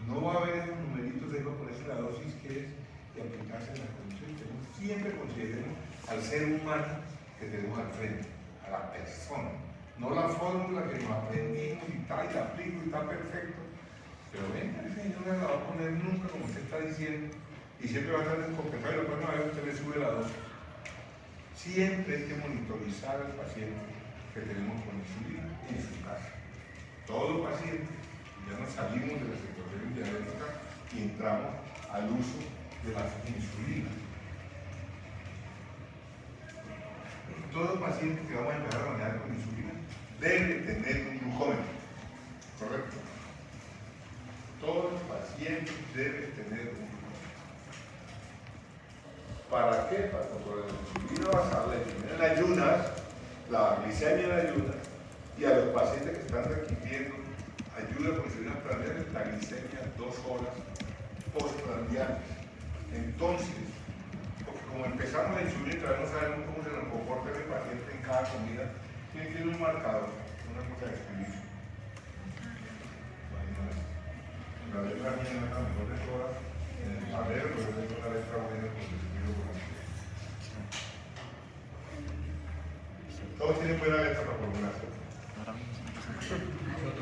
A: No va a haber esos numeritos, hay que ponerse la dosis que es y aplicarse en la condición. Siempre consideremos al ser humano que tenemos al frente, a la persona. No la fórmula que nos aprendimos y tal, y la aplico y está perfecto. Pero venga, ese señor no la va a poner nunca como usted está diciendo y siempre va a estar descompensado y la próxima vez usted le sube la dosis. Siempre hay que monitorizar al paciente que tenemos con insulina en su casa. Todo paciente, ya nos salimos de la situación diabética y entramos al uso de la insulina. Todo paciente que vamos a empezar a manejar con insulina debe tener un glucómetro, ¿correcto? Todo paciente debe tener un glucómetro. ¿Para qué? Para controlar la insulina basal, la insulina en ayunas, la glicemia en ayunas, y a los pacientes que están requiriendo ayuda con insulina prandial, la glicemia 2 horas postprandiales. Entonces, porque como empezamos la insulina, todavía no sabemos cómo se nos comporta el paciente en cada comida, tiene un marcador, una cosa de escribir. La letra mía no es la mejor de todas, en el tablero, pero es una letra buena con el escribo por aquí. Todos tienen buena letra para formulación.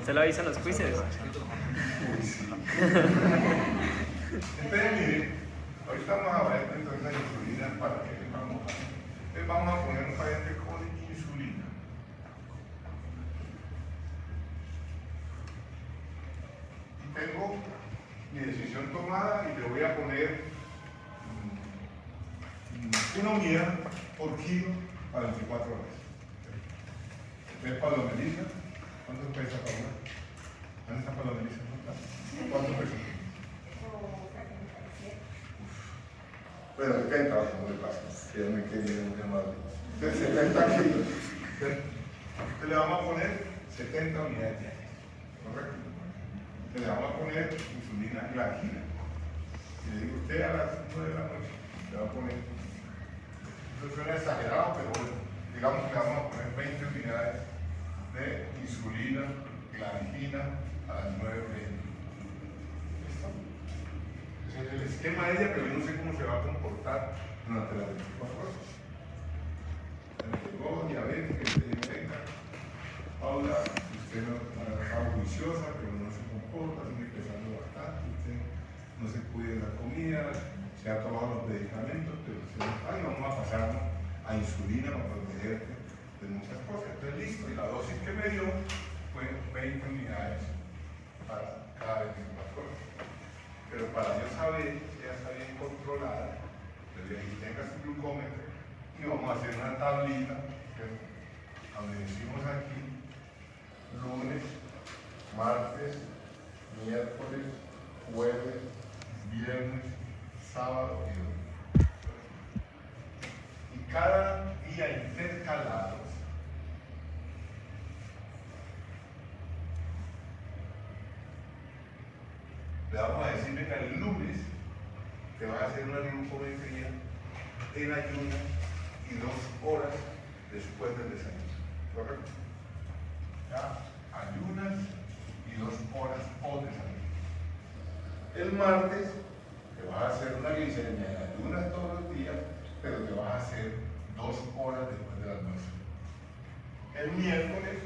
E: ¿Se lo avisan los quizzes?
A: Entonces, miren, ahorita vamos a ver entonces la insulina para que vamos a poner un paciente con insulina. Y tengo mi decisión tomada y le voy a poner una unidad por kilo a 24 horas. ¿Ves Pablo Melissa? ¿Cuánto pesa Paula? ¿Dónde está Pablo Melissa? ¿Cuánto pesa? Bueno, 70 no le pasa, que ya me quería muy amable. Entonces, 70 kilos. Entonces, le vamos a poner 70 unidades diarias, ¿correcto? Entonces, le vamos a poner insulina glargina. Y le digo, usted a las 9 de la noche le va a poner, eso suena exagerado, pero bueno, digamos que le vamos a poner 20 unidades de insulina glargina a las 9:20. ¿Listo? Ese es el esquema de ella, pero yo no sé cómo se va a comportar durante las 24 horas. Llegó diabética, venga, Paula, usted no está juiciosa, pero no se comporta, sigue pesando bastante, usted no se cuida de la comida, se ha tomado los medicamentos, pero usted no está, y vamos a pasarnos a insulina para protegerte de muchas cosas. Entonces, listo, y la dosis que me dio fue 20 unidades para cada 24 horas. Pero para yo saber que ya está bien controlada, le voy a decir, tenga su glucómetro y vamos a hacer una tablita, donde decimos aquí, lunes, martes, miércoles, jueves, viernes, sábado y domingo. Y cada día intercalado, le vamos a decir, venga, el lunes te vas a hacer una glucometría en ayunas y 2 horas después del desayuno. ¿Correcto? Ya, ayunas y 2 horas o desayuno. El martes te vas a hacer una glicemia de ayunas todos los días, pero te vas a hacer 2 horas después del almuerzo. El miércoles,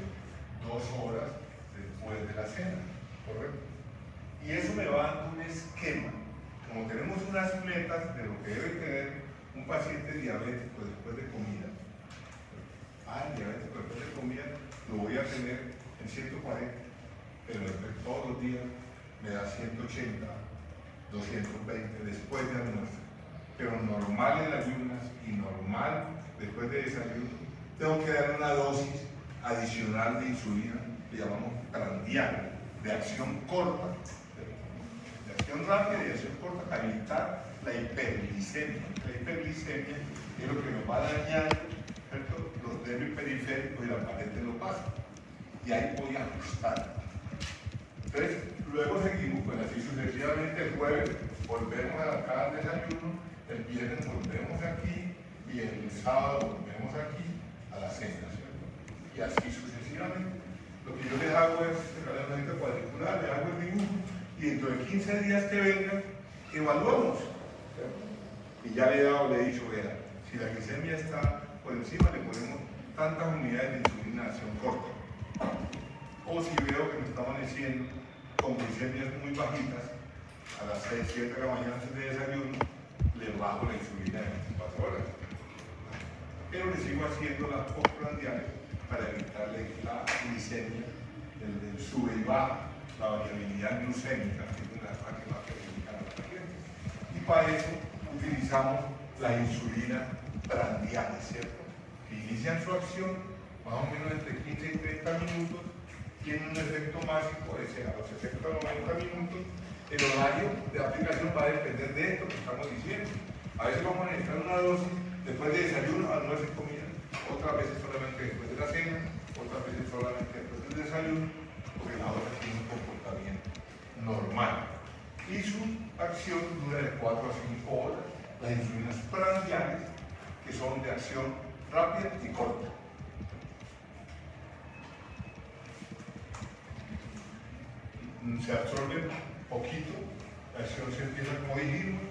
A: 2 horas después de la cena. ¿Correcto? Y eso me va dando un esquema. Como tenemos unas metas de lo que debe tener un paciente diabético después de comida. El diabético después de comida lo voy a tener en 140, pero después todos los días me da 180, 220 después de almuerzo. Pero normal en ayunas y normal después de desayuno, tengo que dar una dosis adicional de insulina, que llamamos prandial, de acción corta, de acción rápida y de acción corta, para evitar la hiperglicemia. La hiperglicemia es lo que nos va a dañar, ¿cierto?, los nervios periféricos y la pared de los vasos. Y ahí voy a ajustar. Entonces, luego seguimos, pues así sucesivamente. El jueves volvemos a cada desayuno, el viernes volvemos aquí y el sábado volvemos aquí a la cena, ¿cierto? Y así sucesivamente. Lo que yo les hago es, la manita cuadricular, les hago el dibujo y dentro de 15 días que vengan, evaluamos. ¿Cierto? Y ya le he dicho, vea, si la glicemia está por encima, le ponemos tantas unidades de insulina de acción corta. O si veo que me está amaneciendo con glicemias muy bajitas, a las 6, 7 de la mañana antes de desayuno, le bajo la insulina de 24 horas. Pero le sigo haciendo las postprandiales para evitarle la glicemia, el sube y baja, la variabilidad glucémica, que es una que va a perjudicar a los pacientes. Y para eso utilizamos la insulina prandiales, ¿cierto? Que inician su acción más o menos entre 15 y 30 minutos, tienen un efecto máximo, es decir, a los 60 o 90 minutos. El horario de aplicación va a depender de esto que estamos diciendo. A veces vamos a necesitar una dosis después de desayuno, almuerzo y comida, otras veces solamente después de la cena, otras veces solamente después del desayuno, porque la otra tiene un comportamiento normal. Y su acción dura de 4 a 5 horas. Las insulinas prandiales, que son de acción rápida y corta. Se absorbe poquito, la acción se empieza como dijimos,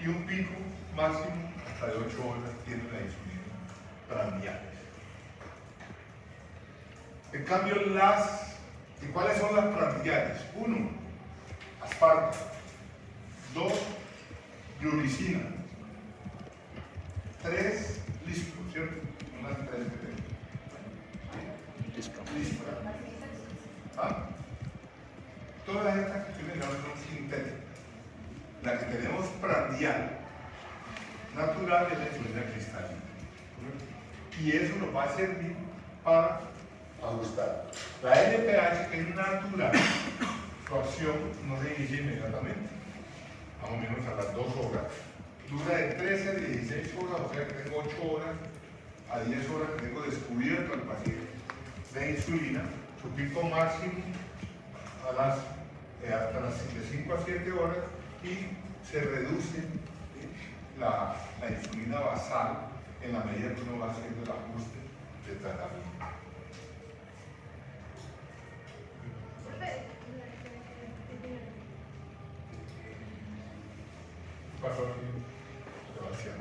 A: y un pico máximo hasta de 8 horas tiene la insulina prandiales. En cambio, ¿y cuáles son las prandiales? 1, asparta. 2, glulicina. 3, lispro, ¿cierto? Unas 3 que tengo. Lispro. ¿Ah? Todas estas cuestiones son sintéticas. La que tenemos prandial, natural, es la insulina cristalina. Y eso nos va a servir para ajustar. La NPH, que es natural, su acción no se inicia inmediatamente, más o menos a las 2 horas. Dura de 13 a 16 horas, o sea que tengo 8 horas a 10 horas que tengo descubierto al paciente de insulina, su pico máximo hasta las de 5 a 7 horas, y se reduce la insulina basal en la medida que uno va haciendo el ajuste de tratamiento. Pasó aquí, Sebastián.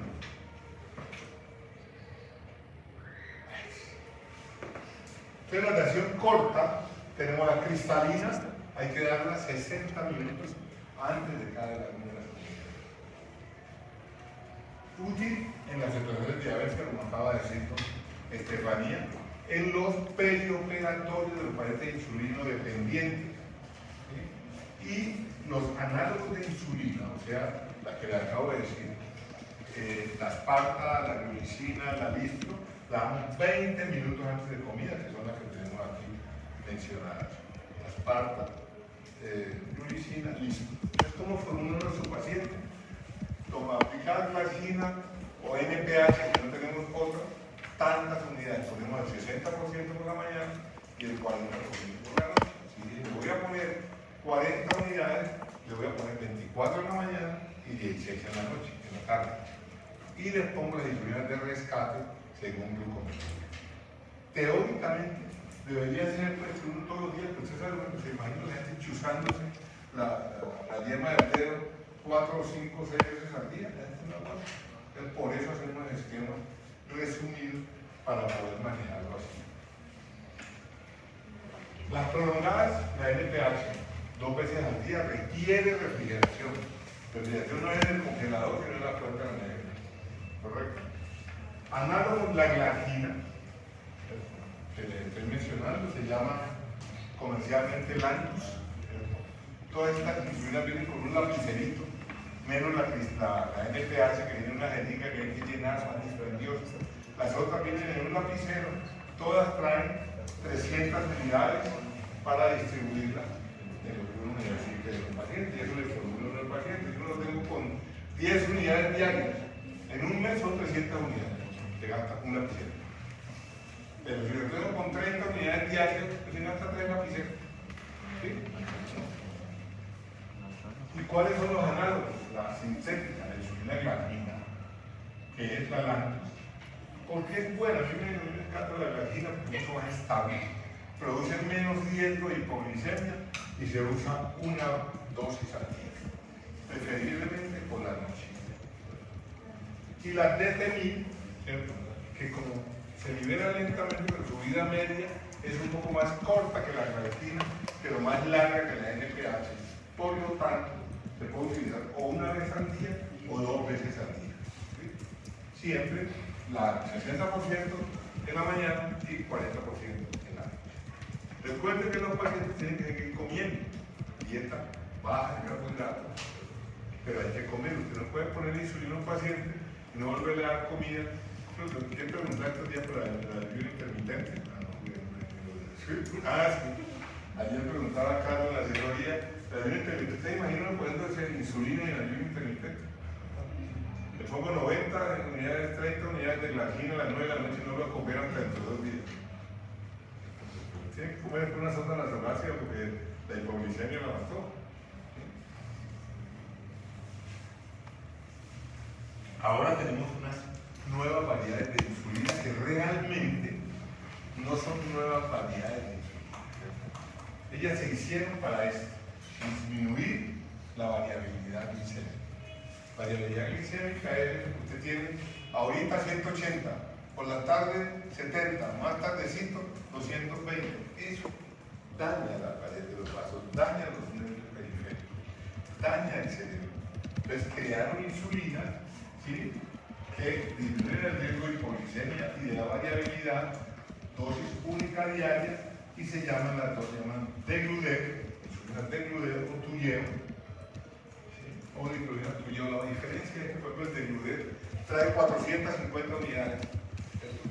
A: Entonces, la reacción corta, tenemos la cristalina, hay que darla 60 minutos antes de cada una de las comidas. Útil en las situaciones de diabetes, como acaba de decir Estefanía, en los perioperatorios de los pacientes insulino dependientes, ¿sí? Y los análogos de insulina, o sea, la que le acabo de decir, la asparta, la glulicina, la lispro, la damos 20 minutos antes de comida, que son las que tenemos aquí mencionadas. Asparta, glulicina, lispro. Es como formula nuestro paciente. Como aplicar glucina o NPH, que no tenemos otra, tantas unidades. Ponemos el 60% por la mañana y el 40% por la noche. Si le voy a poner 40 unidades, le voy a poner 24 en la mañana y 16 en la noche, en la tarde. Y les pongo las insulinas de rescate según glucometría. teóricamente debería ser pues, uno todos los días, pues usted sabe, bueno, se imagina la gente chuzándose la yema del dedo 4, 5, 6 veces al día, la gente no aguanta. Entonces, por eso hacemos esquemas resumidos para poder manejarlo así. Las prolongadas, la NPH, 2 veces al día, requiere refrigeración. Refrigeración no es en el congelador, sino en la puerta de la nevera. ¿Correcto? Análogo, la glargina, que les estoy mencionando, se llama comercialmente Lantus. Todas estas insulinas vienen con un lapicerito, menos la NPH, que viene en una jeringa que hay que llenar, más dispendiosa. Las otras vienen en un lapicero, todas traen 300 unidades para distribuirla en lo que uno necesite de un paciente, y eso le formula uno al paciente. Yo lo tengo con 10 unidades diarias, en un mes son 300 unidades, te gasta un lapicero. Pero si lo tengo con 30 unidades diarias, pues se gasta 3 lapiceros. ¿Sí? ¿Y cuáles son los análogos? La sintética, la insulina glargina, que es la Lantus. ¿Por qué es buena? A mí me encanta la glargina porque es mucho más estable, produce menos riesgo de hipoglicemia y se usa una dosis al día, preferiblemente por la noche. Y la DT1000, que como se libera lentamente, pero su vida media es un poco más corta que la glargina, pero más larga que la NPH. Por lo tanto, se puede utilizar o una vez al día o 2 veces al día. ¿Sí? Siempre la 60% en la mañana y 40% en la noche. Recuerden que los pacientes tienen que seguir comiendo. Dieta baja de carbohidratos, pero hay que comer. Usted no puede poner insulina a un paciente y no volverle a dar comida. ¿Quién preguntó estos días por la ayuno intermitente? Sí. Ayer preguntaba a Carlos en la asesoría, la ayuno intermitente, ¿usted imagina poniendo hacer insulina en el ayuno intermitente? Le pongo 90 unidades, 30 unidades de glargina a las 9 de la noche y no lo comer hasta dentro de 2 días. Tiene que comer por una sonda nasogástrica porque la hipoglicemia la mató. Ahora tenemos unas nuevas variedades de insulina que realmente no son nuevas variedades de insulina. Ellas se hicieron para esto, disminuir la variabilidad glicémica. Variabilidad glicémica es que usted tiene ahorita 180, por la tarde 70, más tardecito 220. Eso daña la pared de los vasos, daña los nervios periféricos, daña el cerebro. Entonces crearon insulinas, ¿sí?, que disminuyen el riesgo de hipoglicemia y de la variabilidad, dosis única diaria, y se llaman las dos, se llaman Degludec, insulinas Degludec o Tuyeo, ¿sí?, o insulinas Tuyeo. La diferencia es que, por ejemplo, el Degludec trae 450 unidades,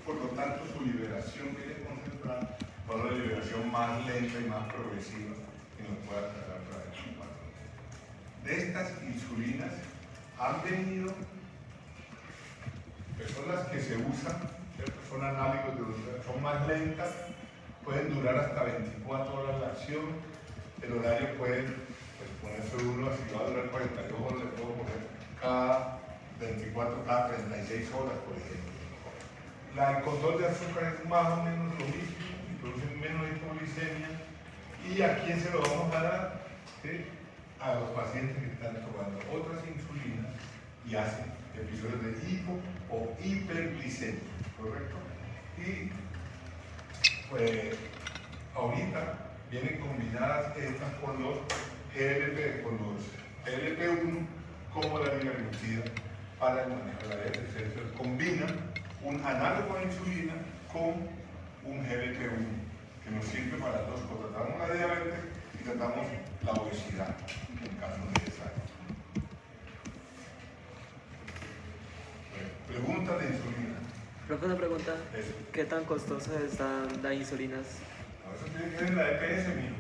A: por lo tanto su liberación viene concentrada para una liberación más lenta y más progresiva que nos pueda traer a través de un patrón. De estas insulinas han venido personas que se usan, son análogos de los, son más lentas, pueden durar hasta 24 horas la acción, el horario puede pues, ponerse uno, si va a durar 42 horas, le puedo poner cada 24, cada 36 horas, por ejemplo. El control de azúcar es más o menos lo mismo, produce menos hipoglicemia. ¿Y a quién se lo vamos a dar? ¿Sí? A los pacientes que están tomando otras insulinas y hacen episodios de hipo o hiperglicemia, ¿correcto? Y pues ahorita vienen combinadas estas con los GLP, con los GLP-1 como la liraglutida para el manejo de la diabetes. Entonces combinan un análogo de insulina con un GLP-1 que nos sirve para dos cosas. Tratamos la diabetes y tratamos la obesidad en caso necesario. Preguntas de insulina.
E: Profe, una pregunta.
A: Eso.
E: ¿Qué tan costosas están las insulinas?
A: No, eso tiene que ver en la EPS mismo.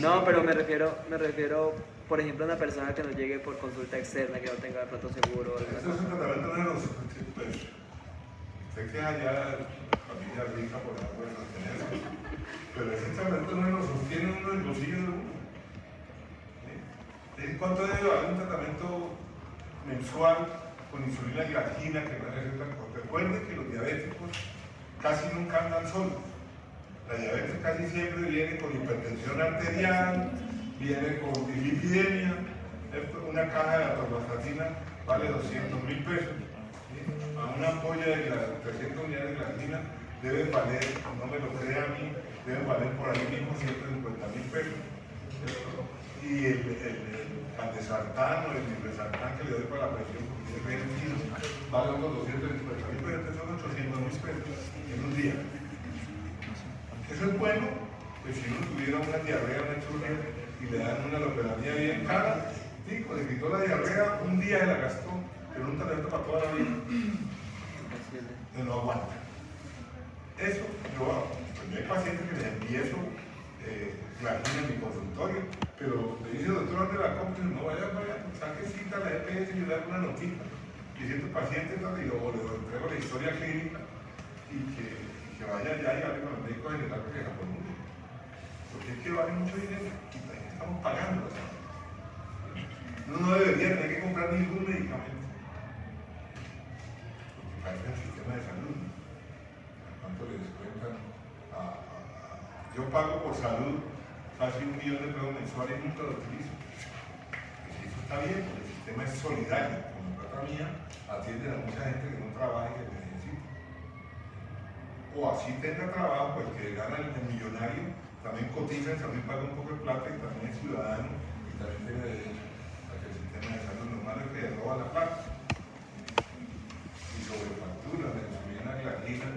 E: No, pero me refiero, por ejemplo, a una persona que nos llegue por consulta externa, que no tenga de pronto seguro.
A: Eso es un tratamiento de los pues, sé que allá la familia rica por allá puede sostenerlo, pero ese tratamiento no lo sostiene uno en el bolsillo de uno. ¿Sí? ¿Cuánto debe valer un tratamiento mensual con insulina glargina que no necesitan? Recuerden que los diabéticos casi nunca andan solos. La diabetes casi siempre viene con hipertensión arterial, viene con dislipidemia. Una caja de atorvastatina vale 200.000 pesos. ¿Sí? A una ampolla de 300 unidades de glargina deben valer, no me lo crea a mí, deben valer por ahí mismo 150.000 pesos. Y el candesartán o el nirresartán que le doy para la presión, porque es reducido, vale unos 250.000 pesos, entonces son 800.000 pesos en un día. Eso es bueno, pues si uno tuviera una diarrea, una churria y le dan una loperamida bien cara, tico, le quitó la diarrea, un día se la gastó, pero un tratamiento para toda la vida. Entonces no aguanta. Eso, yo hay pacientes que les empiezo glargina en mi consultorio, pero le dice el doctor de la compra, no vaya, saque cita a la EPS y le da una notita. Y si tu paciente o le entrego la historia clínica y que vaya allá y hable con el médico general que la formule. Porque es que vale mucho dinero y estamos pagando. Uno no debería tener que comprar ningún medicamento. Porque parece el sistema de salud. ¿Cuánto le descuentan? Yo pago por salud casi 1 millón de pesos mensuales y nunca lo utilizo. Eso está bien, porque el sistema es solidario. Con la plata mía atienden a mucha gente que no trabaja y que me necesita. O así tenga trabajo, pues que gana el millonario, también cotiza, también paga un poco de plata y también es ciudadano y también tiene derecho a que el sistema de salud normal es que le roba la plata. Y sobrefactura, la insulina, glargina,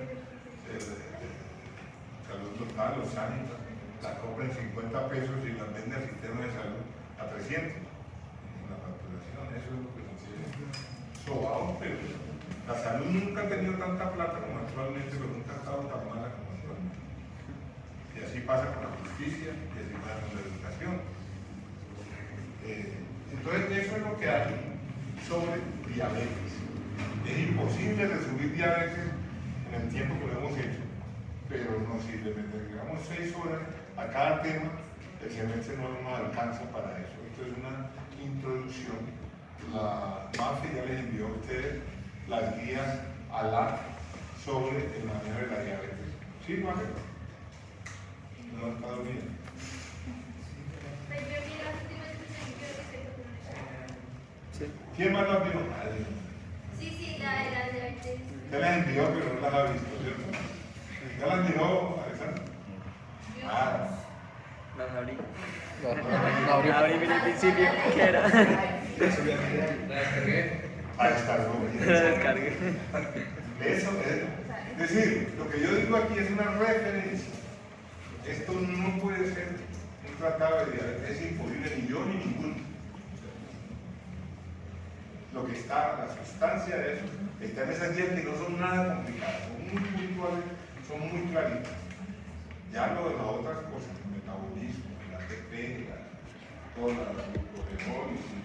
A: salud total, los sánitas, la compra en 50 pesos y la vende al sistema de salud a 300. La facturación, eso es lo que nos tiene sobado, pero la salud nunca ha tenido tanta plata como actualmente, pero nunca ha estado tan mala como actualmente. Y así pasa con la justicia, y así pasa con la educación. Entonces, eso es lo que hay sobre diabetes. Es imposible resumir diabetes en el tiempo que lo hemos hecho, pero no, si le dedicamos 6 horas a cada tema, el semestre no nos alcanza para eso. Esto es una introducción. La MAFE ya les envió a ustedes las guías sobre el manejo de la diabetes. ¿Sí, MAFE? No ha estado bien.
E: Sí.
A: ¿Quién más las vio?
G: Sí, la diabetes.
A: Ya las envió, pero no las ha visto, ¿cierto? ¿Ya las miró, Alexandra? Ah.
E: Las abrí.
D: No abrió.
E: Abrí en el principio, ¿qué era?
B: La descargué.
A: Ah, descargó.
E: La descargué.
A: Eso es decir, lo que yo digo aquí es una referencia. Esto no puede ser un tratado de diabetes, es imposible, ni yo ni ninguno. Lo que está, la sustancia de eso, está en esas guías que no son nada complicadas, son muy puntuales, son muy claritas. Ya lo de las otras cosas, el metabolismo, el ATP, toda la glucohemólisis,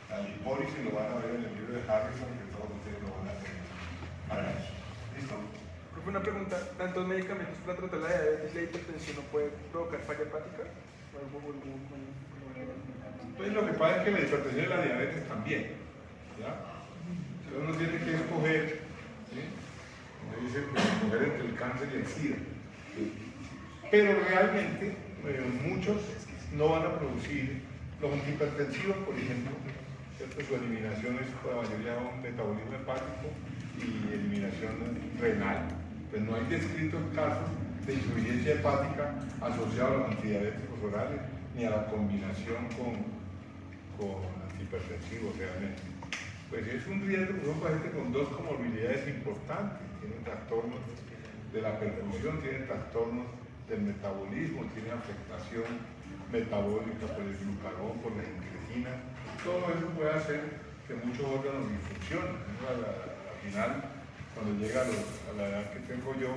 A: la lipólisis, lo van a ver en el libro de Harrison, que todos ustedes lo van a tener para eso. ¿Listo?
F: Profe, una pregunta, ¿tantos medicamentos para tratar la diabetes y la hipertensión no puede provocar falla hepática?
A: Entonces lo que pasa es que la hipertensión y la diabetes también. ¿Ya? Entonces uno tiene que escoger, ¿sí? Como dicen, escoger entre el cáncer y el SIDA. ¿Sí? Pero realmente muchos no van a producir los antihipertensivos, por ejemplo, ¿cierto? Su eliminación es la mayoría un metabolismo hepático y eliminación renal. Pues no hay descritos casos de insuficiencia hepática asociados a los antidiabéticos orales ni a la combinación con antihipertensivos realmente. Pues es un riesgo, un paciente con 2 comorbilidades importantes, tiene trastornos de la perfusión, tiene trastornos del metabolismo, tiene afectación metabólica por el glucagón, por la incretina. Todo eso puede hacer que muchos órganos disfuncionen. Al final, cuando llega a la edad que tengo yo,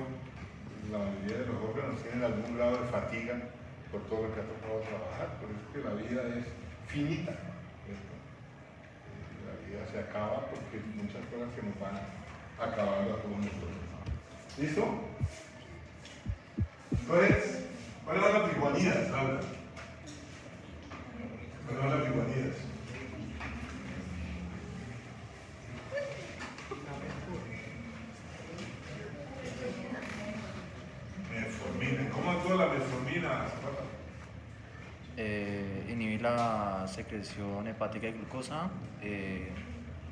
A: la mayoría de los órganos tienen algún grado de fatiga por todo lo que ha tocado trabajar. Por eso es que la vida es finita. ¿Cierto? La vida se acaba porque muchas cosas que nos van acabando a todos nosotros. ¿Listo? Entonces, ¿cuáles son las biguanidas, Laura? ¿Cuáles son las biguanidas?
H: la secreción hepática de glucosa,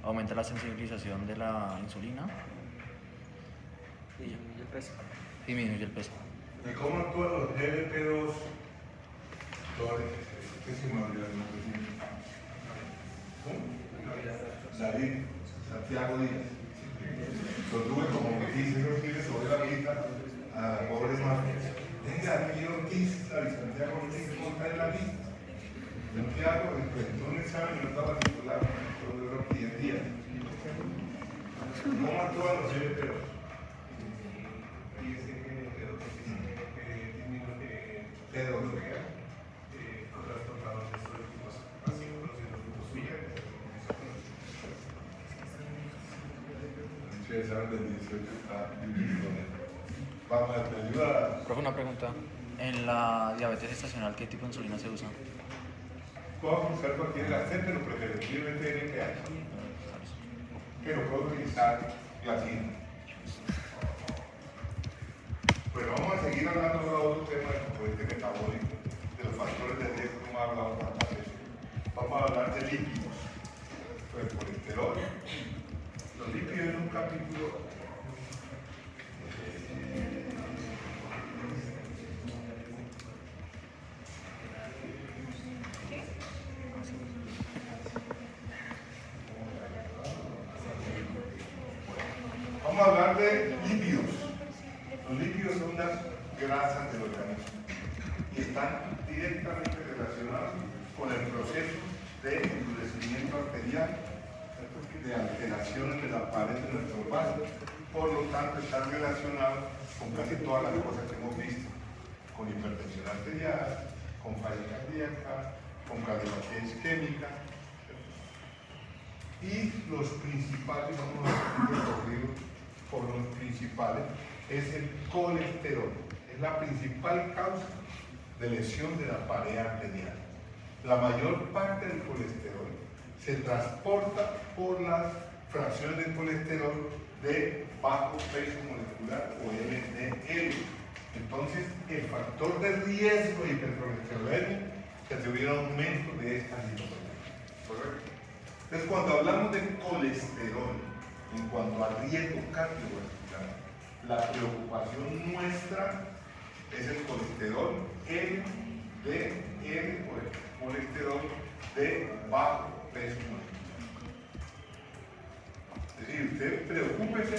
H: aumenta la sensibilización de la insulina
E: Y el peso.
H: y disminuye el peso.
A: ¿Y cómo actúan los GLP-2? ¿Qué se me olvidó el nombre? ¿Cómo? David Santiago Díaz. Lo tuve como Ortiz, eso tiene sobre la lista a la pobre madre. Venga, aquí Ortiz, David Santiago Ortiz, ¿cómo está en la lista? Santiago enfrentó un examen y no estaba titular, pero de los 10 días. ¿Cómo actúan los GLP-2? Vamos a te ayuda.
H: Profe, una pregunta. En la diabetes gestacional, ¿qué tipo de insulina se usa?
A: Puedo usar cualquier lácteo, pero preferiblemente NPH. Pero puedo utilizar glicina. Pues vamos a seguir hablando de otro tema del componente metabólico, de los factores de riesgo que hemos hablado tantas veces. Vamos a hablar de lípidos, pues el colesterol. Los lípidos es un capítulo vamos a hablar de lípidos. Los lípidos son las grasas del organismo y están directamente relacionados con el proceso de endurecimiento arterial, de alteraciones de la pared de nuestros vasos, por lo tanto están relacionados con casi todas las cosas que hemos visto, con hipertensión arterial, con falla cardíaca, con cardiopatía isquémica. Y los principales, vamos a hacer un recorrido por los principales, es el colesterol. Es la principal causa de lesión de la pared arterial. La mayor parte del colesterol se transporta por las fracciones de colesterol de bajo peso molecular o LDL. Entonces, el factor de riesgo de hipercolesterolemia se atribuye a un aumento de esta situación. ¿Correcto? Entonces, cuando hablamos de colesterol, en cuanto al riesgo cardiovascular, la preocupación nuestra es el colesterol LDL o el colesterol de bajo peso molecular. Es decir, usted preocúpese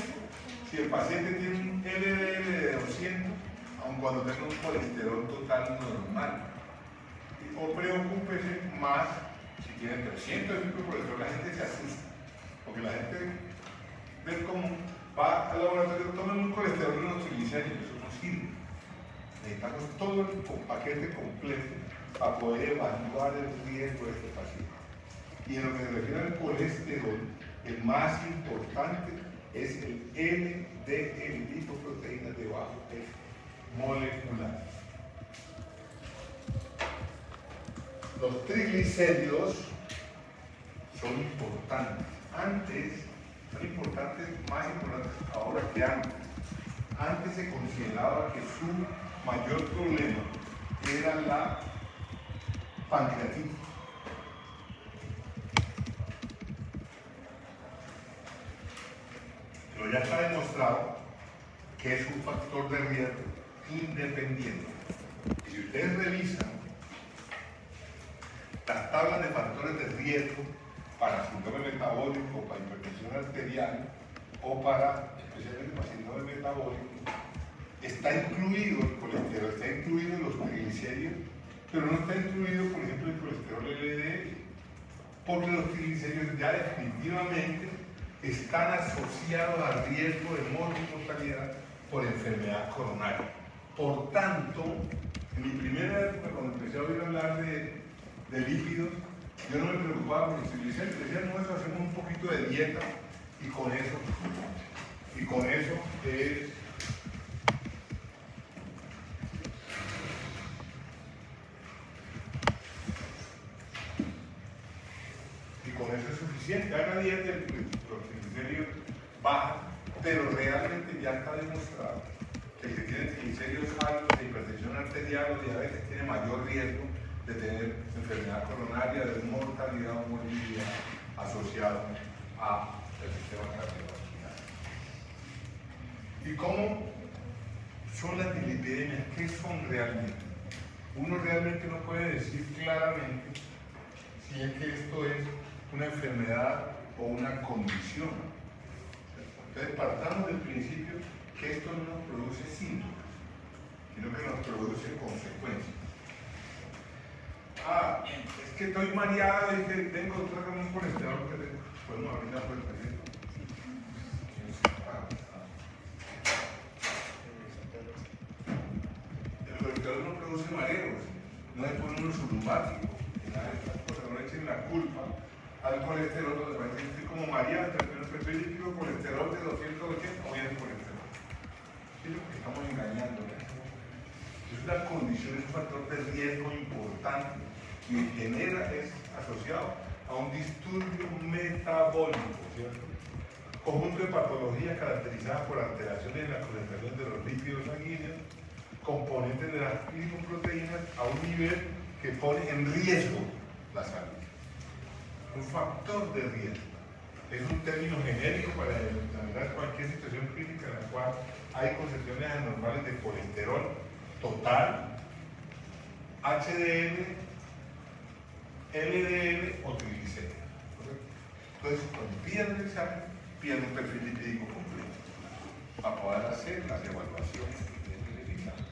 A: si el paciente tiene un LDL de 200, aun cuando tenga un colesterol total normal. O preocúpese más si tiene 300 de pico de colesterol. La gente se asusta, porque la gente del común va al laboratorio, toman un colesterol y unos triglicéridos, eso no sirve. Necesitamos todo el paquete completo para poder evaluar el riesgo de este paciente. Y en lo que se refiere al colesterol, el más importante es el LDL, lipoproteínas de bajo peso molecular. Los triglicéridos son importantes. Antes, son importantes, más importantes ahora que antes. Antes se consideraba que su mayor problema era la pancreatitis. Pero ya está demostrado que es un factor de riesgo independiente. Y si ustedes revisan las tablas de factores de riesgo para síndrome metabólico, para hipertensión arterial o para, especialmente para síndrome metabólico, está incluido el colesterol, está incluido los triglicéridos, pero no está incluido, por ejemplo, el colesterol LDL, porque los triglicéridos ya definitivamente están asociados al riesgo de muerte y mortalidad por enfermedad coronaria. Por tanto, en mi primera época, cuando empecé a oír hablar de lípidos, yo no me preocupaba por los triglicéridos, decía, no, eso hacemos un poquito de dieta y con eso es suficiente. Haga dieta y los triglicéridos bajan, pero realmente ya está demostrado que el que tiene triglicéridos altos de hipertensión arterial o diabetes tiene mayor riesgo de tener enfermedad coronaria, de mortalidad o morbilidad asociado al sistema cardiovascular. ¿Y cómo son las dislipidemias? ¿Qué son realmente? Uno realmente no puede decir claramente si es que esto es una enfermedad o una condición. Entonces partamos del principio que esto no nos produce síntomas, sino que nos produce consecuencias. Ah, es que estoy mareado y que tengo un colesterol que tengo. Podemos abrir la puerta. El colesterol no produce mareos, no es por un surumbático, nada de estas cosas, no le echen la culpa al colesterol, donde parece que estoy como mareado, pero perfil líquido colesterol de 280, voy a hacer colesterol. Es lo que estamos engañando. Es una condición, es un factor de riesgo importante que es asociado a un disturbio metabólico, ¿cierto? Conjunto de patologías caracterizadas por alteraciones en la concentración de los lípidos sanguíneos, componentes de las lipoproteínas a un nivel que pone en riesgo la salud. Un factor de riesgo. Es un término genérico para determinar cualquier situación clínica en la cual hay concentraciones anormales de colesterol total, HDL, LDL o triglicéridos. Entonces, cuando piden el examen, piden un perfil lipídico completo para poder hacer las evaluaciones del examen.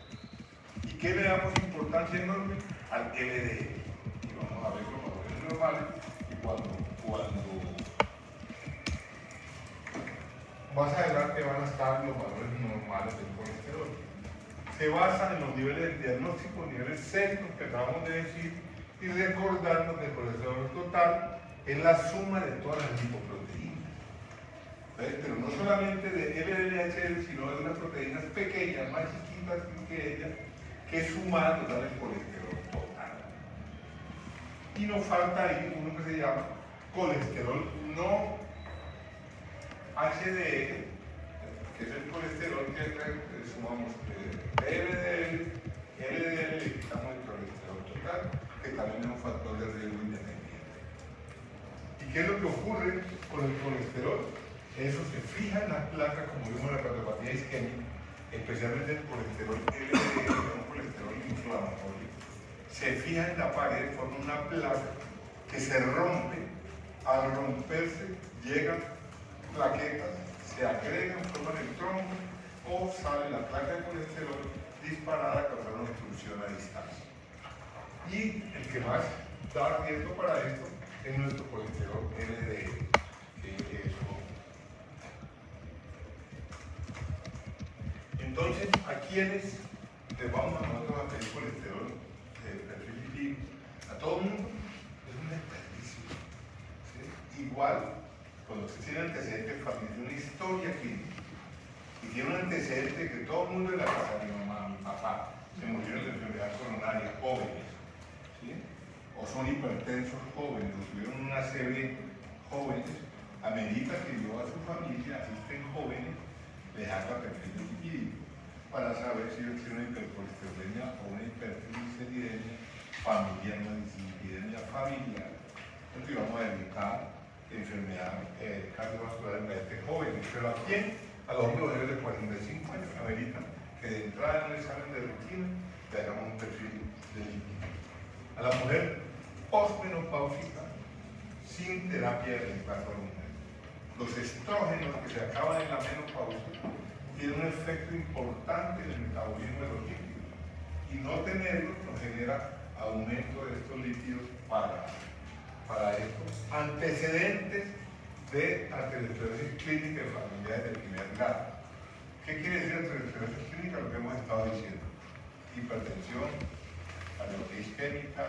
A: ¿Y qué le damos importancia enorme? Al LDL. Y vamos a ver los valores normales y cuando más adelante van a estar los valores normales del colesterol. Se basa en los niveles de diagnóstico, niveles sérios que acabamos de decir, y recordando que el colesterol total es la suma de todas las lipoproteínas. Pero no solamente de LDL, sino de unas proteínas pequeñas, más chiquitas que ellas, que sumadas nos dan el colesterol total. Y nos falta ahí uno que se llama colesterol no HDL, que es el colesterol que sumamos LDL, LDL, le quitamos el colesterol total, que también es un factor de riesgo independiente. ¿Y qué es lo que ocurre con el colesterol? Eso se fija en las placas, como vimos en la cardiopatía isquémica, especialmente el colesterol LDL, que es un colesterol inflamatorio. Se fija en la pared, forma una placa que se rompe. Al romperse, llegan plaquetas, se agregan, forman el tronco o sale la placa de colesterol disparada, causando una obstrucción a distancia. Y el que más da riesgo para esto es nuestro colesterol LDL, que es entonces, ¿a quiénes les vamos a nosotros a pedir colesterol de perfil lipídico? A todo el mundo. Es un desperdicio. ¿Sí? Igual, cuando se tiene antecedentes familiares, una historia clínica, y tiene un antecedente que todo el mundo en la casa, mi mamá, mi papá, se murieron de enfermedad coronaria jóvenes, ¿sí? O son hipertensos jóvenes, o tuvieron una ACV jóvenes, amerita que yo a su familia asisten jóvenes, les haga perfil lipídico para saber si es una hipercolesterolemia o una hipertrigliceridemia familiar, una dislipidemia familiar. Entonces vamos a evitar enfermedad cardiovascular en gente jóvenes. ¿Pero a quién? A los hombres mayores de 45 años ameritan que de entrada en el examen de rutina le hagamos un perfil de lipídico. A la mujer postmenopáusica sin terapia de reemplazo hormonal. Los estrógenos que se acaban en la menopausia tienen un efecto importante en el metabolismo de los lípidos y no tenerlos nos genera aumento de estos lípidos para estos antecedentes de aterosclerosis clínica en familiares de primer grado. ¿Qué quiere decir aterosclerosis clínica? Lo que hemos estado diciendo: hipertensión, cardiopatía isquémica,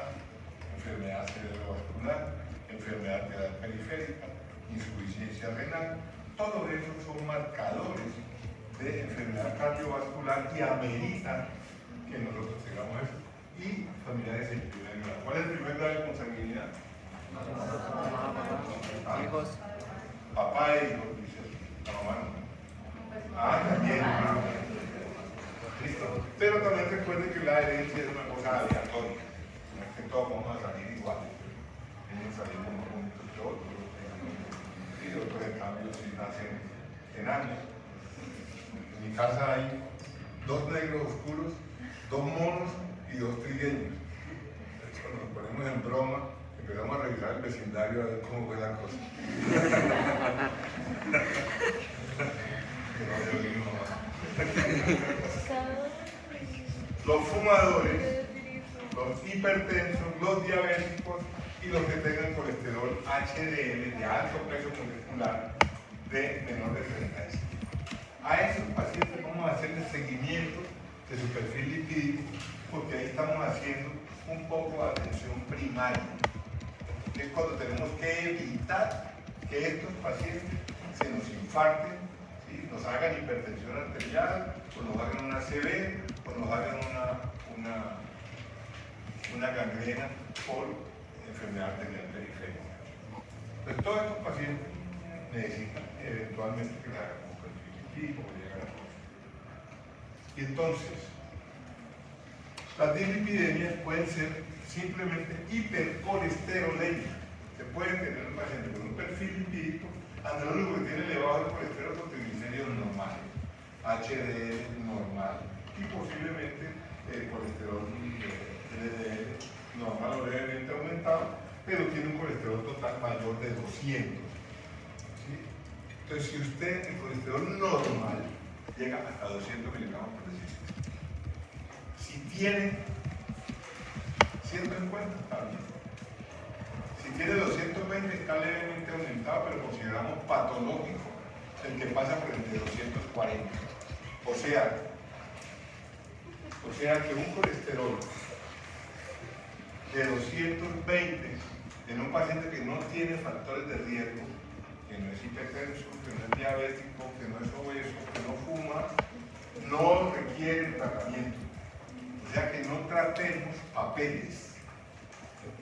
A: enfermedad cerebrovascular, enfermedad renal periférica, insuficiencia renal. Todo eso son marcadores de enfermedad cardiovascular y ameritan que nosotros tengamos eso. Y familiares en primer grado. ¿Cuál es el primer grado de consanguinidad?
E: Hijos.
A: Papá e hijos, dice la mamá no. También. ¿Listo? Pero también recuerden que la herencia es una cosa aleatoria. No es que todos vamos a salir iguales. Unos salimos más bonitos que otros, y otros en cambio sí nacen enanos. En mi casa hay 2 negros oscuros, 2 monos y 2 trigueños. Entonces, cuando nos ponemos en broma, empezamos a revisar el vecindario a ver cómo fue la cosa. Los fumadores, los hipertensos, los diabéticos y los que tengan colesterol HDL de alto peso molecular de menor de 35. A esos pacientes vamos a hacerle seguimiento de su perfil lipídico, porque ahí estamos haciendo un poco de atención primaria. Es cuando tenemos que evitar que estos pacientes se nos infarten, ¿sí? Nos hagan hipertensión arterial, o nos hagan una ACV, o nos hagan una gangrena por enfermedad arterial periférica. Entonces, todos estos pacientes necesitan eventualmente que le hagamos perfil lipídico o llegar a todo. Y entonces, las dislipidemias pueden ser simplemente hipercolesterolemia. Se puede tener un paciente con un perfil lipídico, ante lo único que tiene elevado el colesterol con triglicéridos normales, HDL normal y posiblemente el colesterol LDL normal o levemente aumentado, pero tiene un colesterol total mayor de 200. ¿Sí? Entonces, si usted, el colesterol normal llega hasta 200 miligramos por decilitro, si tiene 150, está bien. Si tiene 220, está levemente aumentado, pero consideramos patológico el que pasa por el de 240. O sea que un colesterol de 220 en un paciente que no tiene factores de riesgo, que no es hipertenso, que no es diabético, que no es obeso, que no fuma, no requiere tratamiento. O sea que no tratemos papeles.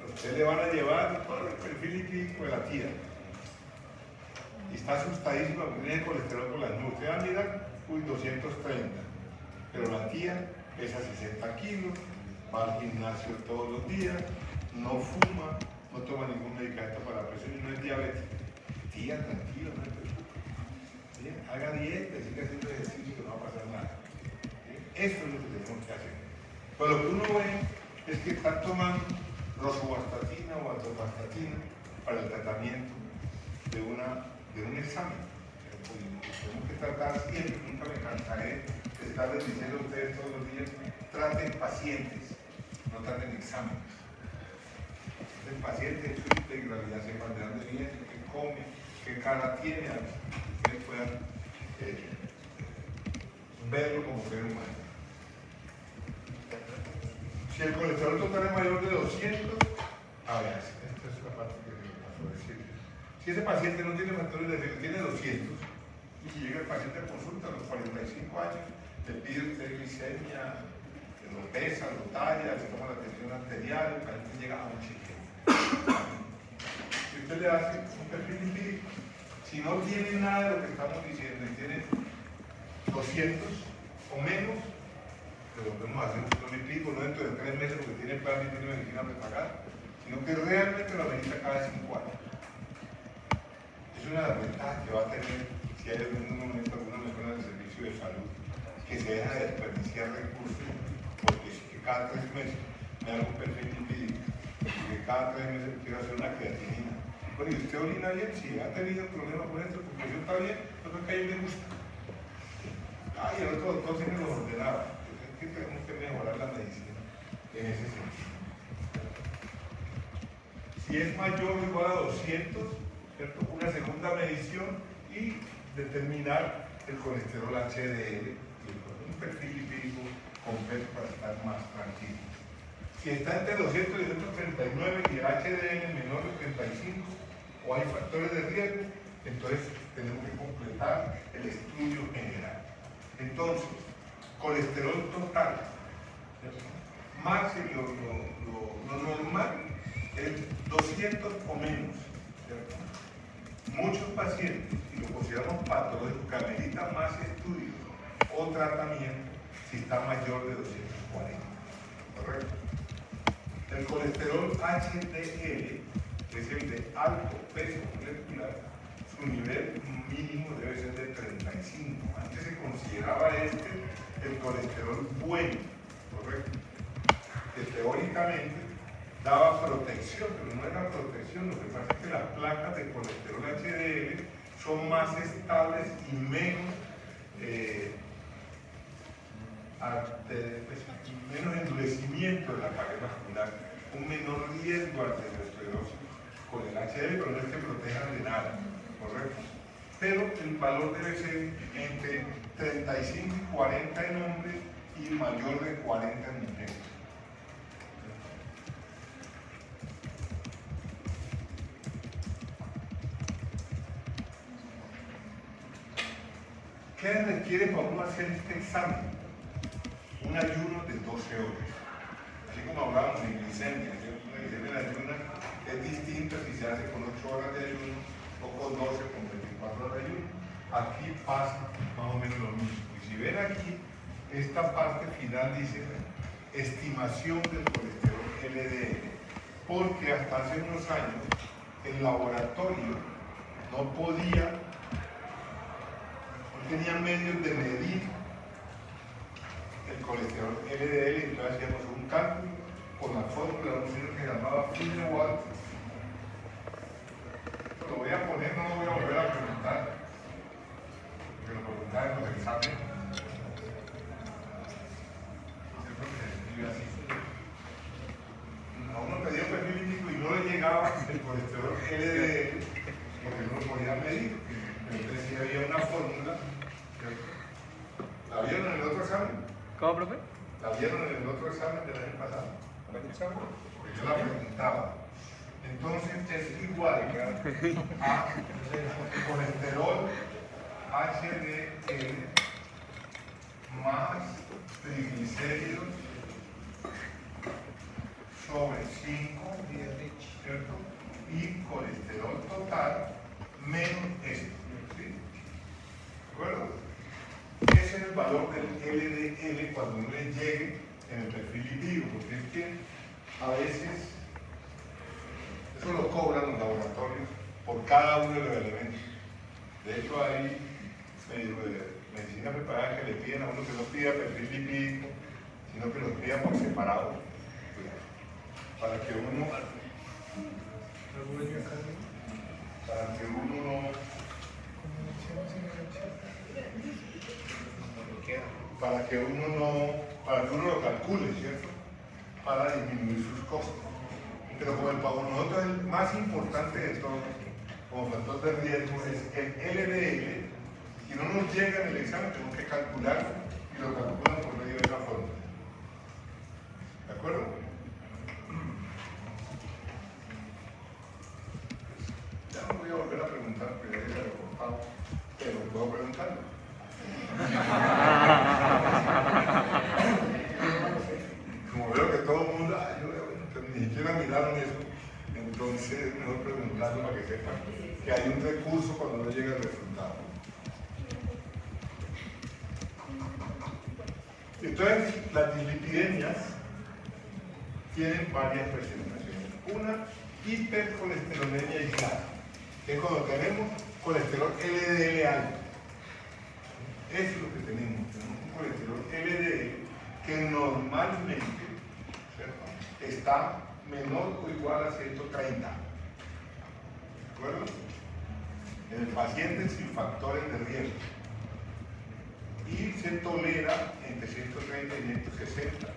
A: Ustedes le van a llevar todo el perfil lipídico de la tía. Y está asustadísimo porque tiene el colesterol por las nubes. Usted va a mirar, 230. Pero la tía pesa 60 kilos, va al gimnasio todos los días, no fuma, no toma ningún medicamento para la presión y no es diabética. Tía, tranquilo, no se preocupe. ¿Sí? Haga dieta, siga haciendo ejercicio, que no va a pasar nada. ¿Sí? Eso es lo que tenemos que hacer. Pero lo que uno ve es que están tomando rosuvastatina o atorvastatina para el tratamiento de un examen. Tenemos que tratar siempre, nunca me cansaré de estarles diciendo a ustedes todos los días, traten pacientes, no traten exámenes. El paciente su integralidad, sepan de dónde viene, qué come, qué cara tiene, a que ustedes puedan verlo como ser humano. Si el colesterol total es mayor de 200, a ver, esta es la parte que me pasó a decir. Si ese paciente no tiene factores de riesgo, tiene 200, y si llega el paciente a consulta a los 45 años, le pide usted glicemia, lo pesa, lo talla, le toma la tensión arterial, el paciente llega a un chequeo. Si usted le hace un perfil lipídico, si no tiene nada de lo que estamos diciendo y tiene 200 o menos, le volvemos a hacer un control lipídico, no dentro de 3 meses porque tiene plan y tiene medicina prepagada, sino que realmente lo amerita cada 5 años. Es una de las ventajas que va a tener si hay en algún momento alguna mejora del servicio de salud, que se deja de desperdiciar recursos, porque si que cada 3 meses me hago un perfil lipídico, porque cada 3 meses quiero hacer una creatinina. Bueno, y usted orina bien, si ha tenido problemas con esto, porque yo está bien, no es que a mí me gusta. Ah, y el otro doctor sí me lo ordenaba. Es que tenemos que mejorar la medicina en ese sentido. Si es mayor o igual a 200, ¿cierto? Una segunda medición y determinar el colesterol HDL, un perfil lipídico completo para estar más tranquilo. Si está entre 200 y 239 y el HDL menor de 35 o hay factores de riesgo, entonces tenemos que completar el estudio general. Entonces, colesterol total, ¿cierto? Máximo, lo normal es 200 o menos, ¿cierto? Muchos pacientes, y lo consideramos patológico, que ameritan más estudios o tratamiento si está mayor de 240, ¿correcto? El colesterol HDL, que es el de alto peso molecular, su nivel mínimo debe ser de 35. Antes se consideraba el colesterol bueno, ¿correcto? Que teóricamente daba protección, pero no era protección. Lo que pasa es que las placas de colesterol HDL son más estables y menos menos endurecimiento de la pared vascular, un menor riesgo de aterosclerosis con el HDL, pero no es que protejan de nada, ¿correcto? Pero el valor debe ser entre 35 y 40 en hombres y mayor de 40 en mujeres. ¿Qué requiere para uno hacer este examen? Un ayuno de 12 horas. Así como hablábamos de glicemia, ¿cierto? Una glicemia en ayuna es distinta si se hace con 8 horas de ayuno o con 12 o con 24 horas de ayuno. Aquí pasa más o menos lo mismo. Y si ven aquí, esta parte final dice estimación del colesterol LDL, porque hasta hace unos años el laboratorio no tenía medios de medir el colesterol LDL, entonces hacíamos un cálculo con la fórmula de un señor que se llamaba Fine-Wald. Lo voy a poner, no lo voy a volver a preguntar, porque lo preguntaban en los exámenes. Siempre se escribe así. A uno pedía un perfil lipídico y no le llegaba el colesterol LDL porque no lo podía medir. Entonces sí había una fórmula. ¿La vieron en el otro examen?
E: ¿Cómo, profe?
A: ¿La vieron en el otro examen del año pasado? Porque yo la preguntaba. Entonces es igual a colesterol HDL más triglicéridos sobre 5, ¿cierto? Y colesterol total menos esto, ¿sí? ¿De acuerdo? Ese es el valor del LDL cuando uno le llegue en el perfil lipídico, porque es que a veces eso lo cobran los laboratorios por cada uno de los elementos. De hecho hay medicina preparada que le piden a uno que no pida perfil lipídico, sino que los pida por separado, para que uno no lo calcule, ¿cierto? Para disminuir sus costos. Pero como para nosotros el más importante de todo, como factor de riesgo, es el LDL. Si no nos llega en el examen, tenemos que calcularlo y lo calculan por medio de esa fórmula. ¿De acuerdo? Ya no voy a volver a preguntar, porque ya se lo he contado, pero puedo preguntarlo. Como veo que todo el mundo, ni siquiera miraron eso, entonces es mejor preguntarlo para que sepan que hay un recurso cuando no llega el resultado. Entonces, las dislipidemias tienen varias presentaciones. Una, hipercolesterolemia aislada, que es cuando tenemos colesterol LDL alto. Eso es lo que tenemos un colesterol LDL que normalmente, ¿cierto?, está menor o igual a 130. ¿De acuerdo? En el paciente sin factores de riesgo. Y se tolera entre 130 y 160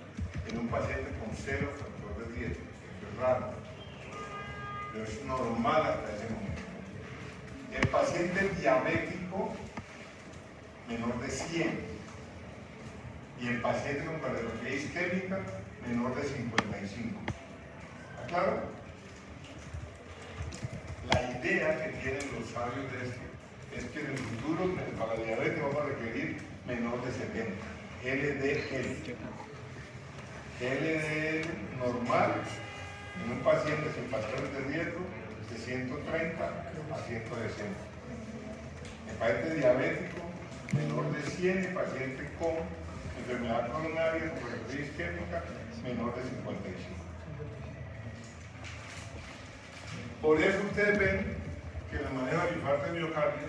A: en un paciente con 0 factor de riesgo. Eso es raro, pero es normal hasta ese momento. El paciente diabético menor de 100 y el paciente con cardiopatía isquémica menor de 55. ¿Está claro? La idea que tienen los sabios de esto es que en el futuro para la diabetes vamos a requerir menor de 70. LDL. LDL normal en un paciente sin factores de riesgo de 130 a 160. El paciente diabético menor de 100, el paciente con enfermedad coronaria, cardiopatía isquémica menor de 55. Por eso ustedes ven que en el manejo del infarto de miocardio,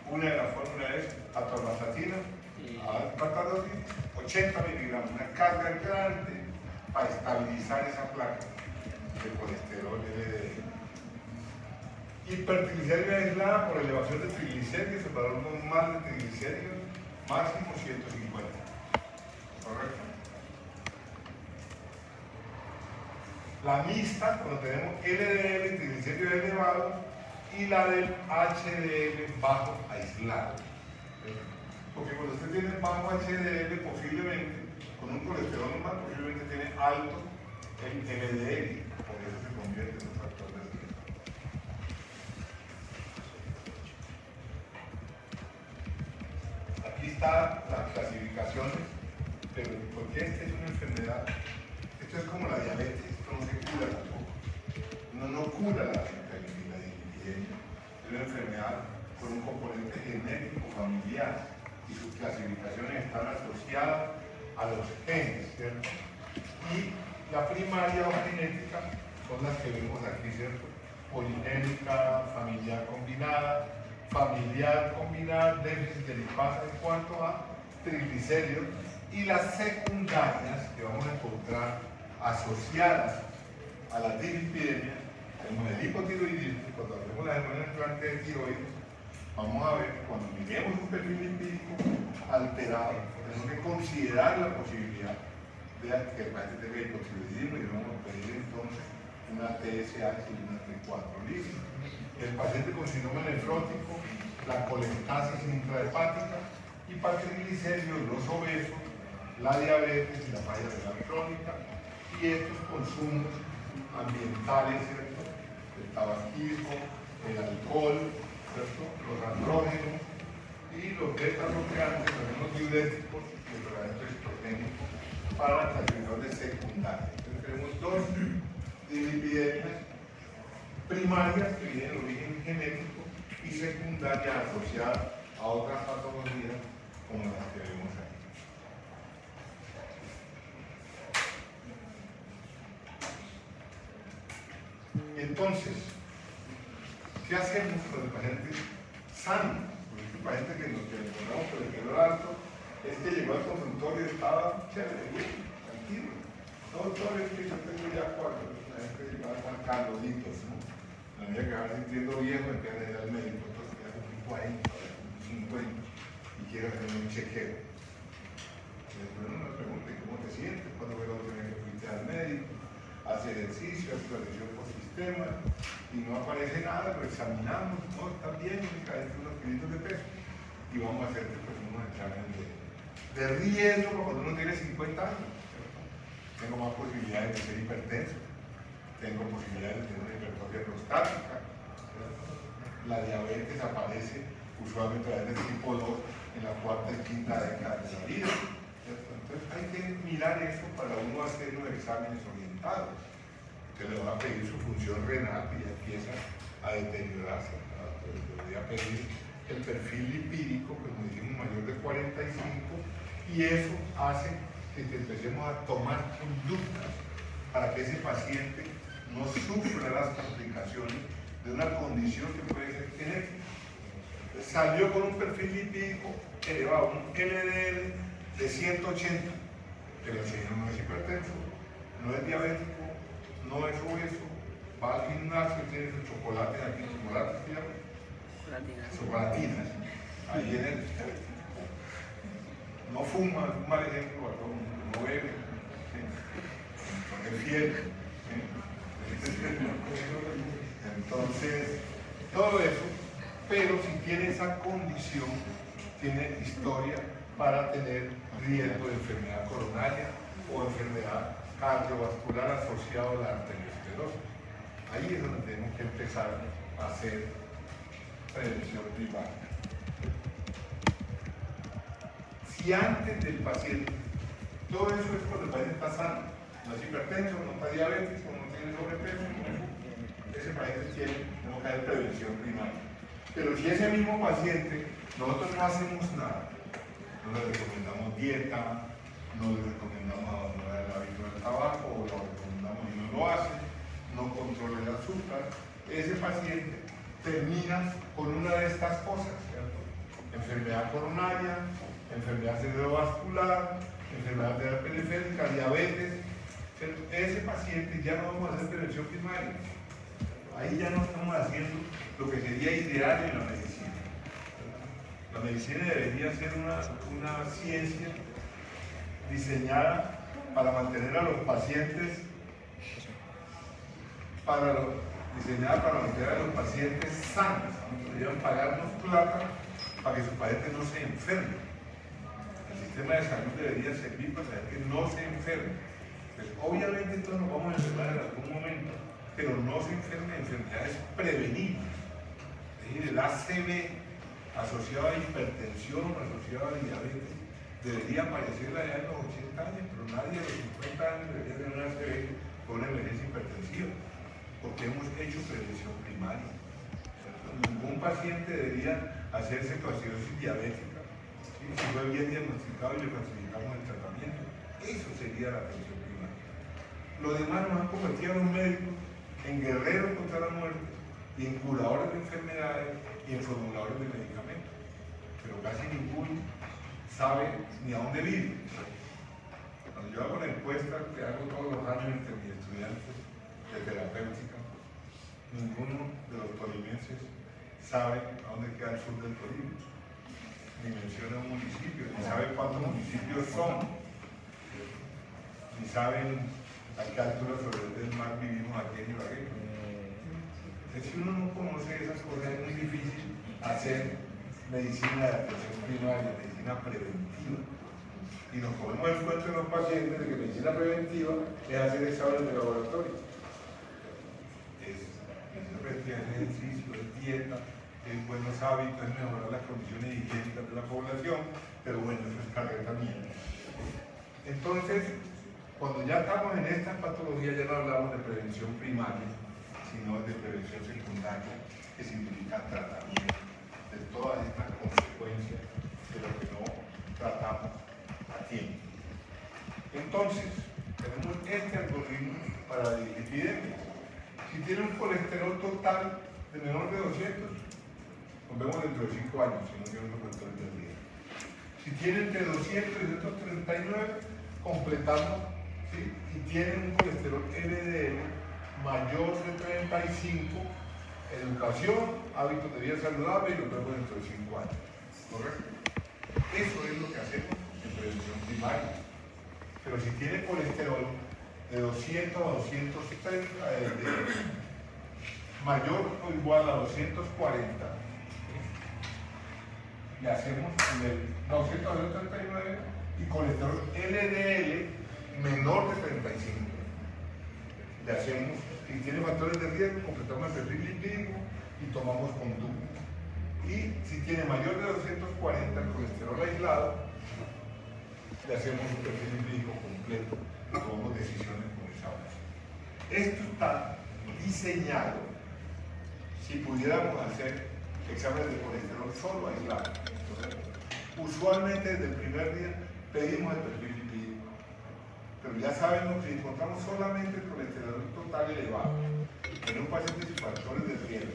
A: una de las fórmulas es atorvastatina, a 80 miligramos, una carga grande para estabilizar esa placa de colesterol LDL. Hipertriglicéridos aislada por elevación de triglicéridos, el valor normal de triglicéridos máximo 150. ¿Correcto? La mixta, cuando tenemos LDL y triglicéridos elevados, y la del HDL bajo aislado. Porque cuando usted tiene bajo HDL, posiblemente, con un colesterol normal, posiblemente tiene alto el LDL, por eso se convierte en un factor de riesgo. Aquí está las clasificaciones, pero porque esta es una enfermedad, esto es como la diabetes, esto no se cura tampoco. Uno no cura la hiperlipidemia, es una enfermedad con un componente genético familiar y sus clasificaciones están asociadas a los genes, ¿cierto? Y la primaria o genética son las que vemos aquí, ¿cierto? Poligénica, familiar combinada, déficit de lipasa en cuanto a triglicéridos, y las secundarias que vamos a encontrar asociadas a la dislipidemia, tenemos el hipotiroidismo. Cuando hacemos la hormona implante de tiroides, vamos a ver, cuando miremos un perfil lipídico alterado, tenemos que considerar la posibilidad de que el paciente tenga hipotiroidismo y vamos a pedir entonces una TSH y una T4 libre. El paciente con síndrome nefrótico, la colestasis intrahepática, hipertriglicéridos, los obesos, la diabetes y la falla renal crónica, y estos consumos ambientales, ¿cierto? El tabaquismo, el alcohol, ¿cierto? Los andrógenos y los beta-bloqueantes, los diuréticos y el tratamiento estrogénico para la clasificación de secundarias. Entonces tenemos dos dislipidemias primarias que tienen origen genético y secundarias asociadas a otras patologías como las que vemos aquí. Entonces, ¿qué hacemos con el paciente sano? Porque el paciente que nos encontramos con el dolor alto es que llegó al consultorio y estaba chévere, bien, tranquilo. Todo es que yo tengo ya cuatro, la gente llegaba con caloditos, ¿no? La medida que va sintiendo viejo, empieza a ir al médico, entonces ya son 40, 50 y quiere hacer un chequeo. Y después uno me pregunta, ¿cómo te sientes? ¿Cuándo fue la última vez que fuiste al médico? Hace ejercicio, hace revisión por sistema y no aparece nada, lo examinamos, no, está bien, me cae unos kilitos de peso y vamos a hacer pues, unos exámenes de riesgo cuando uno tiene 50 años. ¿Cierto? Tengo más posibilidades de ser hipertenso, tengo posibilidades de tener una hipertrofia prostática, ¿cierto? La diabetes aparece usualmente a del tipo 2 en la cuarta y quinta década de la vida. ¿Cierto? Entonces hay que mirar eso para uno hacer unos exámenes orientados. Usted le va a pedir su función renal que ya empieza a deteriorarse. Entonces, le voy a pedir el perfil lipídico, que nos dijimos mayor de 45, y eso hace que empecemos a tomar conductas para que ese paciente no sufra las complicaciones de una condición que puede ser genética. Salió con un perfil lipídico elevado, un LDL de 180, pero el señor no es hipertenso, no es diabético, no es obeso, va al gimnasio, tiene sus chocolates aquí, chocolates, chocolatinas, ahí en el, no fuma, es un mal ejemplo para todo el mundo, no bebe, porque es fiel. Entonces, todo eso, pero si tiene esa condición, tiene historia para tener riesgo de enfermedad coronaria o enfermedad cardiovascular asociado a la arteriosclerosis. Ahí es donde tenemos que empezar a hacer prevención primaria. Si antes del paciente, todo eso es cuando el paciente está sano, no es hipertenso, no está diabético, no tiene sobrepeso, ese paciente tenemos que hacer prevención primaria. Pero si ese mismo paciente, nosotros no hacemos nada, no le recomendamos dieta, no le recomendamos abandonar el hábito del tabaco, o lo recomendamos y no lo hace, no controla el azúcar, ese paciente termina con una de estas cosas, ¿cierto? Enfermedad coronaria, enfermedad cerebrovascular, enfermedad periférica, diabetes. Ese paciente ya no vamos a hacer prevención primaria. Ahí ya no estamos haciendo lo que sería ideal en la medicina. La medicina debería ser una ciencia diseñada para mantener a los pacientes, diseñada para mantener a los pacientes sanos. Deberían pagarnos plata para que sus pacientes no se enfermen. El sistema de salud debería servir para saber que no se enfermen. Pues obviamente todos nos vamos a enfermar en algún momento, pero no se enfermen de enfermedades prevenibles. Es decir, el ACV asociado a hipertensión, asociado a diabetes, debería aparecer allá en los 80 años, pero nadie a los 50 años debería tener un ACV con una emergencia hipertensiva, porque hemos hecho prevención primaria. Ningún paciente debería hacerse acidosis diabética, ¿sí? Si fue bien diagnosticado y le clasificamos el tratamiento. Eso sería la atención primaria. Lo demás nos han convertido a los médicos en guerreros contra la muerte y en curadores de enfermedades y en formuladores de medicamentos. Pero casi ninguno sabe ni a dónde vive. Cuando yo hago la encuesta que hago todos los años entre mis estudiantes de terapéutica, ninguno de los tolimenses sabe a dónde queda el sur del Tolima, ni menciona un municipio, ni sabe cuántos municipios son, ni saben a qué altura sobre el mar vivimos aquí en Ibagué. Si uno no conoce esas cosas es muy difícil hacer medicina de atención primaria, medicina preventiva. Y nos ponemos el cuento de los pacientes de que medicina preventiva es hacer exámenes de laboratorio. Es ejercicio, es dieta, es buenos hábitos, es mejorar las condiciones higiénicas de la población, pero bueno, eso es carreta mía. Entonces, cuando ya estamos en estas patologías ya no hablamos de prevención primaria, sino de prevención secundaria, que significa tratamiento de todas estas consecuencias de lo que no tratamos a tiempo. Entonces, tenemos este algoritmo para la epidemia. Si tiene un colesterol total de menor de 200, nos vemos dentro de 5 años, si no tiene un colesterol del día. Si tiene entre 200 y 239, completamos, ¿sí? Y tiene un colesterol LDL mayor de 35, educación, hábitos de vida saludable y nos vemos dentro de 5 años. ¿Correcto? Eso es lo que hacemos en prevención primaria. Pero si tiene colesterol de 200 a 230 mayor o igual a 240, le hacemos el 200 a 239 y colesterol LDL menor de 35. Le hacemos, si tiene factores de riesgo, completamos el perfil lipídico y tomamos conducta. Y si tiene mayor de 240 el colesterol aislado, le hacemos un perfil lipídico completo y tomamos decisiones con esa base. Esto está diseñado si pudiéramos hacer exámenes de colesterol solo aislado. Entonces, usualmente desde el primer día pedimos el perfil lipídico, pero ya sabemos que si encontramos solamente el colesterol total elevado en un paciente sin factores de riesgo,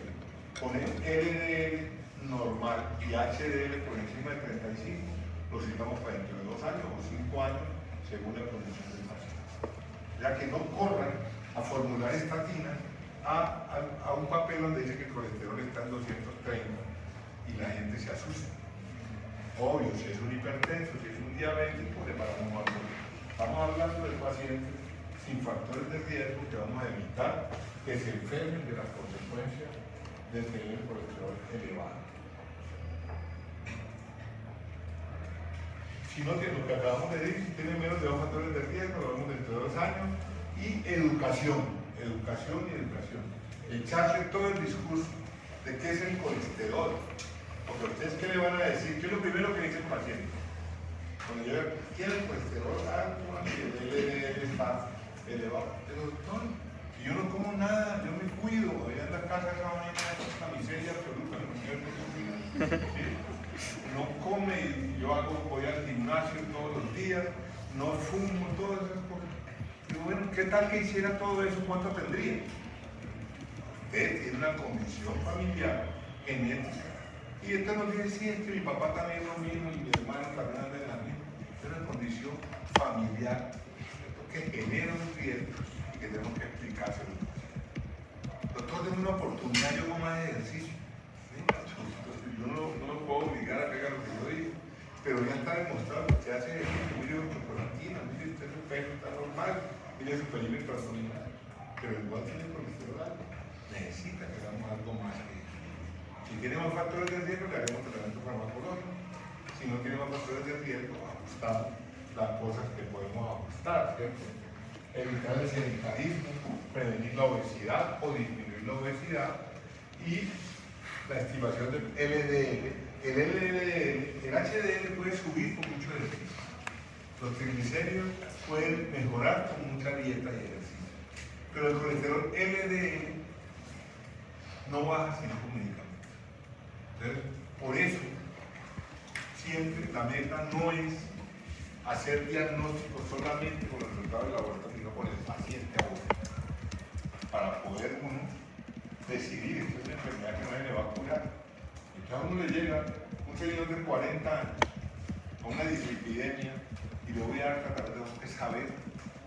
A: con el LDL normal y HDL por encima de 35, lo citamos para dentro de 2 años o 5 años, según la condición del paciente. Ya que no corran a formular estatinas a un papel donde dice que el colesterol está en 230 y la gente se asusta. Obvio, si es un hipertenso, si es un diabético, le paramos a morir. Estamos hablando de pacientes sin factores de riesgo que vamos a evitar que se enfermen de las consecuencias de tener el colesterol elevado. Si no tiene lo que acabamos de decir, si tiene menos de 2 factores de riesgo, lo vemos dentro de 2 años. Y educación, educación y educación. Echarse todo el discurso de qué es el colesterol. Porque ustedes, ¿qué le van a decir? ¿Qué es lo primero que dice el paciente? Cuando yo quiero el colesterol alto, el LDL está elevado. Pero doctor, si yo no como nada, yo me cuido, voy a la casa esa mañana, es una miseria absoluta, ¿sí? No come, yo voy al gimnasio todos los días, no fumo, todas esas cosas. Pero bueno, ¿qué tal que hiciera todo eso? ¿Cuánto tendría? usted tiene una condición familiar genética. Y esto no quiere decir que mi papá también es lo mismo y mi hermano también anda en la misma. Es una condición familiar, ¿cierto?, que genera un riesgo y que tenemos que explicárselo. Nosotros tenemos una oportunidad, yo hago más ejercicio. ¿Sí? Yo no lo puedo obligar a que haga lo que yo digo, pero ya está demostrado que se hace ejercicio. Mire su chocolatina, mire usted su peso está normal, mire su perímetro abdominal, pero igual tiene colesterol alto. Necesita que hagamos algo más que eso. Si tenemos factores de riesgo, le haremos tratamiento farmacológico. Si no tenemos factores de riesgo, ajustamos las cosas que podemos ajustar, ¿cierto? Evitar el sedentarismo, prevenir la obesidad o disminuir la obesidad y la estimación del LDL. El LDL, el HDL puede subir con mucho ejercicio. Los triglicéridos pueden mejorar con mucha dieta y ejercicio. Pero el colesterol LDL no baja sin con medicamentos. Entonces, por eso, siempre la meta no es hacer diagnósticos solamente con los resultados del laboratorio, sino con el paciente ahora, para poder uno decidir, esto es una enfermedad que nadie le va a curar. Entonces a uno le llega un señor de 40 años con una dislipidemia y le voy a dar tratamiento, tengo que saber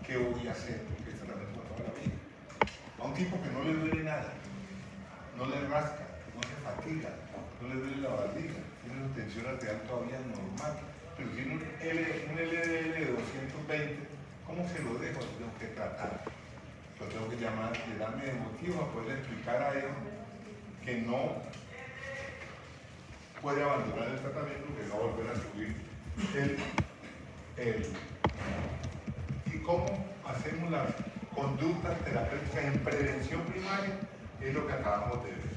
A: qué voy a hacer, porque es tratamiento para toda la vida. A un tipo que no le duele nada, no le rasca, no se fatiga, no le duele la barriga, tiene una tensión arterial todavía normal, pero tiene un LDL de 220, ¿cómo se lo dejo? Lo tengo que tratar. Lo tengo que llamar y darme de motivo a poder explicar a él que no puede abandonar el tratamiento, que va a volver a subir y cómo hacemos las conductas terapéuticas en prevención primaria es lo que acabamos de ver.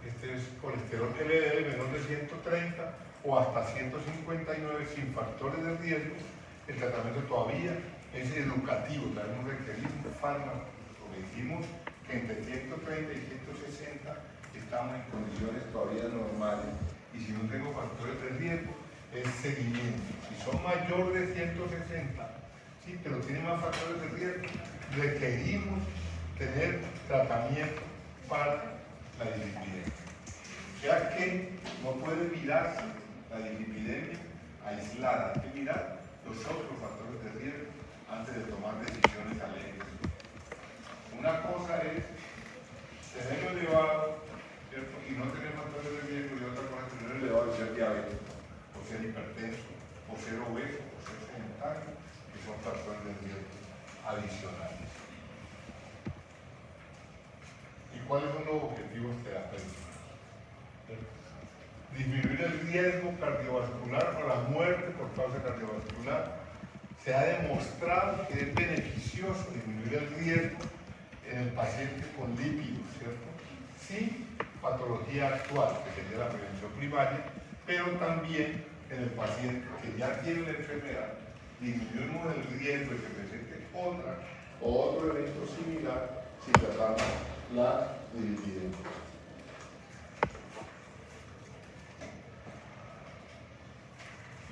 A: Este es colesterol LDL menor de 130 o hasta 159 sin factores de riesgo. El tratamiento todavía es educativo, debemos requerir un fármaco. Como dijimos que entre 130 y 160 estamos en condiciones todavía normales. Y si no tengo factores de riesgo, es seguimiento. Si son mayor de 160, sí, pero tienen más factores de riesgo, requerimos tener tratamiento para la dislipidemia. Ya que no puede mirarse la dislipidemia aislada, hay que mirar los otros factores de riesgo antes de tomar decisiones alegres. Una cosa es tenerlo elevado, ¿cierto?, y no tener factores de riesgo, y otra cosa es tenerlo elevado y ser diabético, o ser hipertenso, o ser obeso, o ser sedentario, que son factores de riesgo adicionales. ¿Y cuáles son los objetivos terapéuticos? Disminuir el riesgo cardiovascular o la muerte por causa cardiovascular. Se ha demostrado que es beneficioso disminuir el riesgo en el paciente con lípidos, ¿cierto?, sin patología actual, que sería la prevención primaria, pero también en el paciente que ya tiene la enfermedad, disminuimos el riesgo de que presente otra o otro evento similar si tratamos la dislipidemia.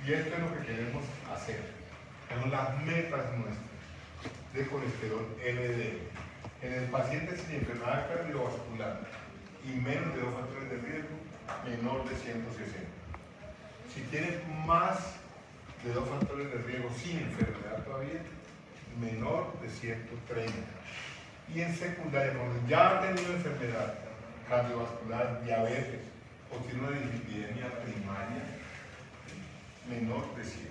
A: Y esto es lo que queremos hacer. Son las metas nuestras de colesterol LDL. En el paciente sin enfermedad cardiovascular y menos de 2 factores de riesgo, menor de 160. Si tienes más de 2 factores de riesgo sin enfermedad todavía, menor de 130. Y en secundaria, cuando ya ha tenido enfermedad cardiovascular, diabetes o tiene una dislipidemia primaria, menor de 100.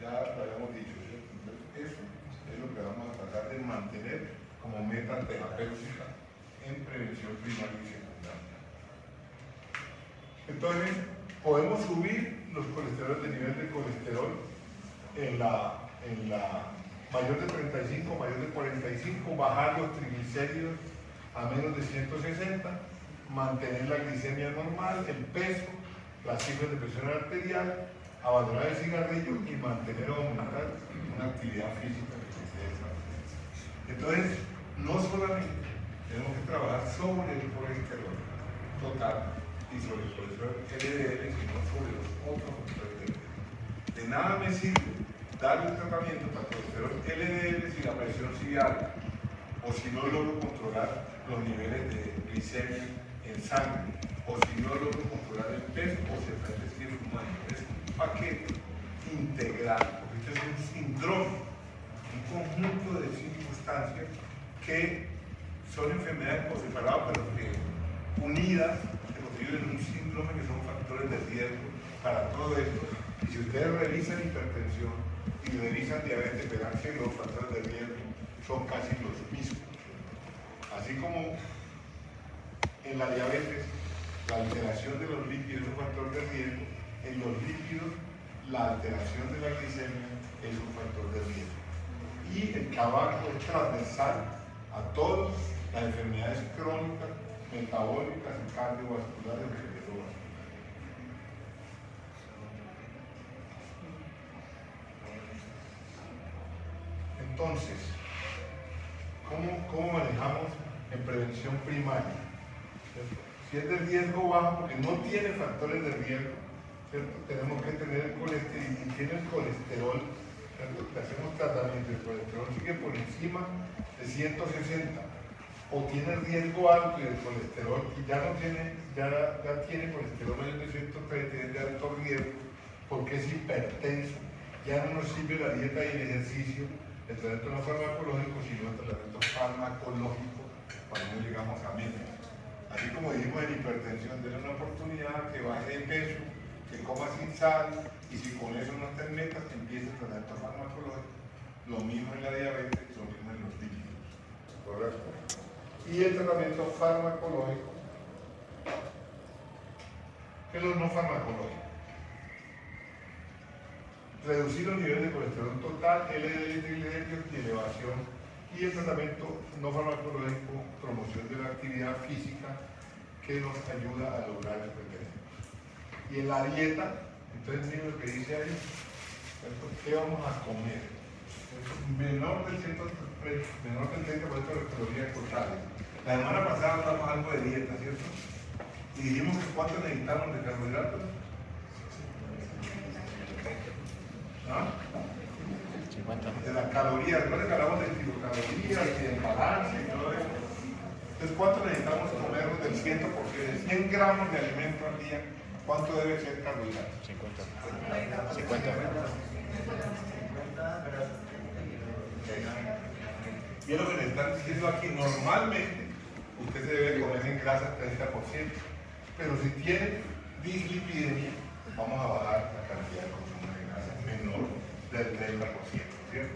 A: Ya lo habíamos dicho, ¿cierto? Entonces, eso es lo que vamos a tratar de mantener como meta terapéutica en prevención primaria y secundaria. Entonces, podemos subir los colesteroles de nivel de colesterol en la mayor de 35, mayor de 45, bajar los triglicéridos a menos de 160, mantener la glicemia normal, el peso, las cifras de presión arterial, abandonar el cigarrillo y mantener o aumentar una actividad física que se desarrolle. Entonces, no solamente tenemos que trabajar sobre el colesterol total, y sobre el colesterol LDL, sino sobre los otros factores de riesgo. De nada me sirve darle un tratamiento para el colesterol LDL si la presión sigue alta o si no logro controlar los niveles de glicemia en sangre o si no logro controlar el peso o si el frente sigue fumando. Es un paquete integral, porque esto es un síndrome, un conjunto de circunstancias que son enfermedades por separado, pero que unidas se constituyen en un síndrome que son factores de riesgo para todo esto. Y si ustedes revisan hipertensión y revisan diabetes, verán que los factores de riesgo son casi los mismos. Así como en la diabetes, la alteración de los lípidos es un factor de riesgo, en los lípidos la alteración de la glicemia es un factor de riesgo. Y el tabaco es transversal a todas las enfermedades crónicas, metabólicas y cardiovasculares o cerebrovasculares. Entonces, ¿cómo manejamos en prevención primaria? ¿Cierto? Si es de riesgo bajo, porque no tiene factores de riesgo, ¿cierto? Tenemos que tener el colesterol, y tiene el colesterol, ¿cierto? Le hacemos tratamiento, el colesterol sigue por encima de 160, o tiene riesgo alto y el colesterol, y ya tiene colesterol mayor de 130, es de alto riesgo, porque es hipertenso, ya no nos sirve la dieta y el ejercicio, el tratamiento no farmacológico, sino el tratamiento farmacológico cuando no llegamos a menos. Así como dijimos en hipertensión, denle una oportunidad que baje de peso, que coma sin sal, y si con eso no está en metas, empiece el tratamiento farmacológico. Lo mismo en la diabetes, lo mismo en los lípidos. ¿Correcto? Y el tratamiento farmacológico, que es lo no farmacológico. Reducir los niveles de colesterol total, LDL, triglicéridos y elevación. Y el tratamiento no farmacológico, promoción de la actividad física, que nos ayuda a lograr el pequeño. Y en la dieta, entonces miren lo que dice ahí, ¿qué vamos a comer? Menor del 30% de calorías totales. La semana pasada hablamos algo de dieta, ¿cierto? Y dijimos que cuánto necesitamos de carbohidratos. ¿Ah?
H: 50.
A: De las calorías, recuerden que hablamos de kilocalorías y del balance y todo eso. Entonces, ¿cuánto necesitamos comer del 100%? Porque de 100 gramos de alimento al día, ¿cuánto debe ser carbohidratos?
H: 50.
A: Y es lo que le están diciendo aquí, normalmente usted se debe comer en grasa 30%, pero si tiene dislipidemia, vamos a bajar la cantidad de consumo de grasa menor del 30%, ¿cierto?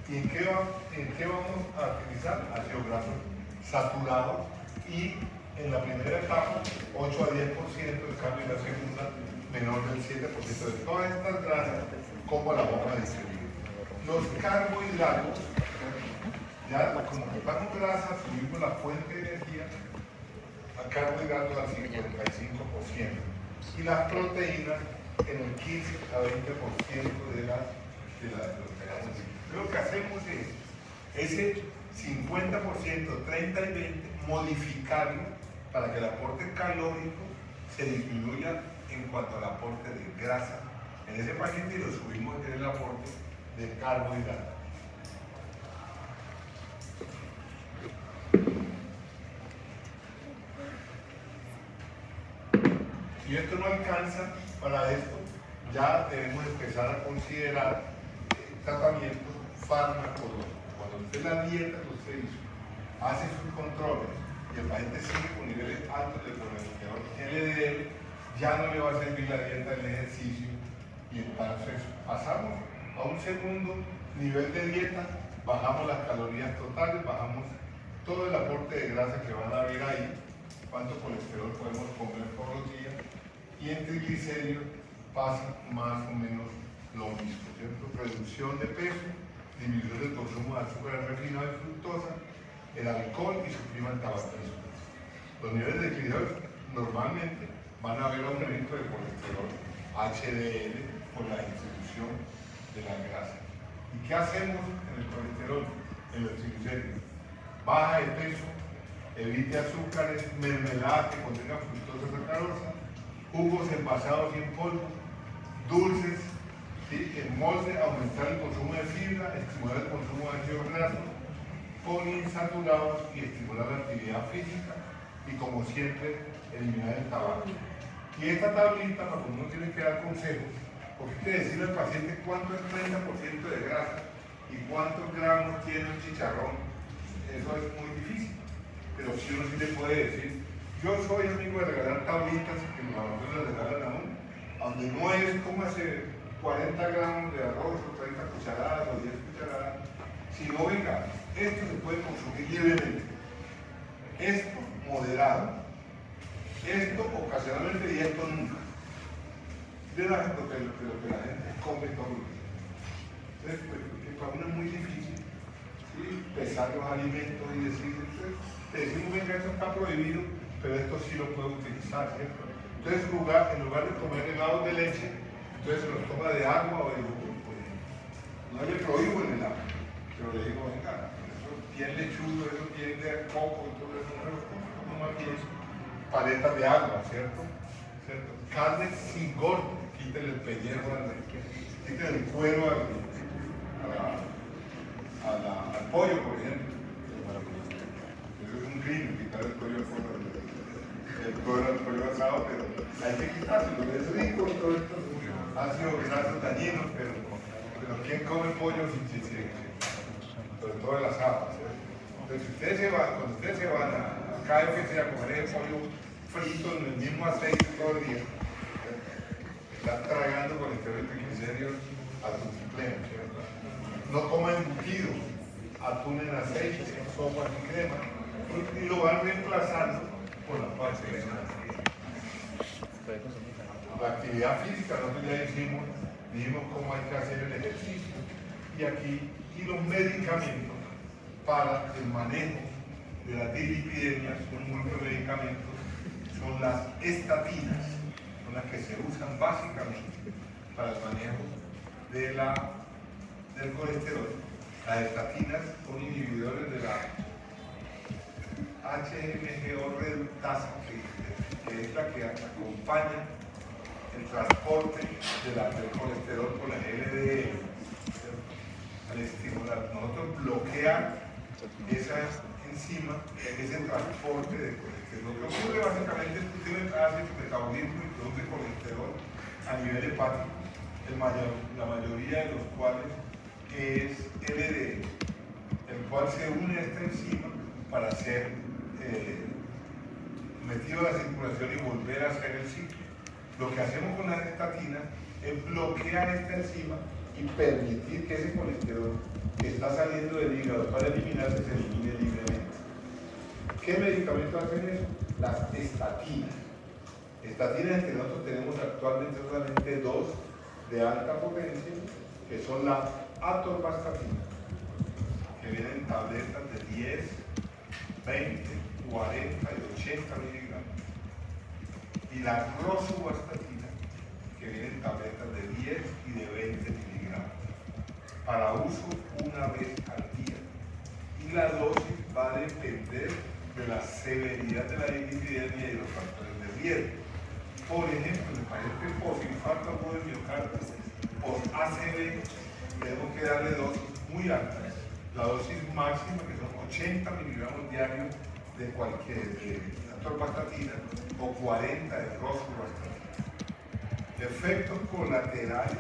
A: ¿Y en qué vamos a utilizar? Ácidos grasos saturados y en la primera etapa 8 a 10%, en cambio en la segunda menor del 7% de todas estas grasas, como la vamos a distribuir. Los carbohidratos, ya como estamos grasas, subimos la fuente de energía a carbohidratos al 55% y las proteínas en el 15 a 20% de los grasas. Lo que hacemos es ese 50%, 30 y 20, modificarlo para que el aporte calórico se disminuya en cuanto al aporte de grasa. En ese paciente lo subimos en el aporte de carbohidratos. Si esto no alcanza para esto, ya debemos empezar a considerar tratamientos farmacológicos. Cuando usted la dieta que usted hizo, hace sus controles y el paciente sigue con niveles altos de colesterol LDL, ya no le va a servir la dieta del ejercicio y entonces pasamos a un segundo nivel de dieta, bajamos las calorías totales, bajamos todo el aporte de grasa que van a ver ahí, cuánto colesterol podemos comer por los días, y en triglicéridos pasa más o menos lo mismo, ¿cierto? Reducción de peso, disminución del consumo de azúcar refinado y fructosa, el alcohol y su prima el tabaquismo. Los niveles de triglicéridos normalmente van a haber aumento de colesterol HDL por la distribución de la grasa. ¿Y qué hacemos en el colesterol, en los triglicéridos? Baja de peso, Evite azúcares, mermelada que contenga fructosa sacarosa, jugos envasados y en polvo, dulces, ¿sí? En molde, aumentar el consumo de fibra, estimular el consumo de ácidos grasos, poliinsaturados y estimular la actividad física y, como siempre, eliminar el tabaco. Y esta tablita, para uno tiene que dar consejos, porque hay que decirle al paciente cuánto es 30% de grasa y cuántos gramos tiene un chicharrón. Eso es muy difícil, pero si uno sí le puede decir, yo soy amigo de regalar tablitas que los laboratorios le regalan a uno, donde no es como hacer 40 gramos de arroz o 30 cucharadas o 10 cucharadas, sino venga, esto se puede consumir libremente, esto moderado, esto ocasionalmente y esto nunca. De lo que la gente come todos los días. Entonces, pues, para uno es muy difícil, ¿sí? Pesar los alimentos y decir, le decimos, venga, esto está prohibido, pero esto sí lo puedo utilizar, ¿cierto? Entonces, en lugar de comer helados de leche, entonces se los toma de agua o de yogur. Pues, no le prohíbo el helado, pero le digo, venga, eso tiene lechuga, eso tiene coco, y todo eso, no más bien paletas de agua, ¿cierto? Carne sin gordo, quítale el pellejo, quítale el cuero al pollo, por ejemplo. Eso es un crimen, quitar el cuero al pollo. El cuero al pollo asado, pero hay que quitárselo, es rico todo esto, ácidos grasos dañinos, pero ¿quién come pollo sin sobre todo el asado? ¿Cierto? Entonces, cuando ustedes se van a KFC a comer el pollo frito en el mismo aceite todo el día, están tragando con esteroides triglicéridos atún pleno, ¿cierto? No coman embutido, atún en aceite, sopas y crema, y lo van reemplazando por la parte de la actividad física. Nosotros ya dijimos cómo hay que hacer el ejercicio, y los medicamentos para el manejo de las dislipidemias, un grupo de medicamentos, son las estatinas, son las que se usan básicamente para el manejo del colesterol. Las estatinas son inhibidores de la HMGO reductasa, que es la que acompaña el transporte del colesterol por la LDL. Al estimular, nosotros bloquear esa enzima, ese transporte de colesterol. Lo que ocurre básicamente es que usted hace su metabolismo y produce colesterol a nivel hepático, la mayoría de los cuales es LDL, el cual se une a esta enzima para ser metido a la circulación y volver a hacer el ciclo. Lo que hacemos con las estatinas es bloquear esta enzima y permitir que ese colesterol que está saliendo del hígado para eliminarse se elimine libremente. ¿Qué medicamentos hacen eso? Las estatinas. Estatinas que nosotros tenemos actualmente solamente dos de alta potencia, que son la atorvastatina, que vienen en tabletas de 10, 20, 40 y 80 miligramos, y la rosuvastatina, que viene en tabletas de 10 y de 20 miligramos, para uso una vez al día. Y la dosis va a depender de la severidad de la dislipidemia y de los factores de riesgo. Por ejemplo, en el paciente posinfarto agudo de miocardio, post-ACV, tenemos que darle dosis muy altas. La dosis máxima, que son 80 miligramos diarios de cualquier atorvastatina o 40 de rosuvastatina. Efectos colaterales,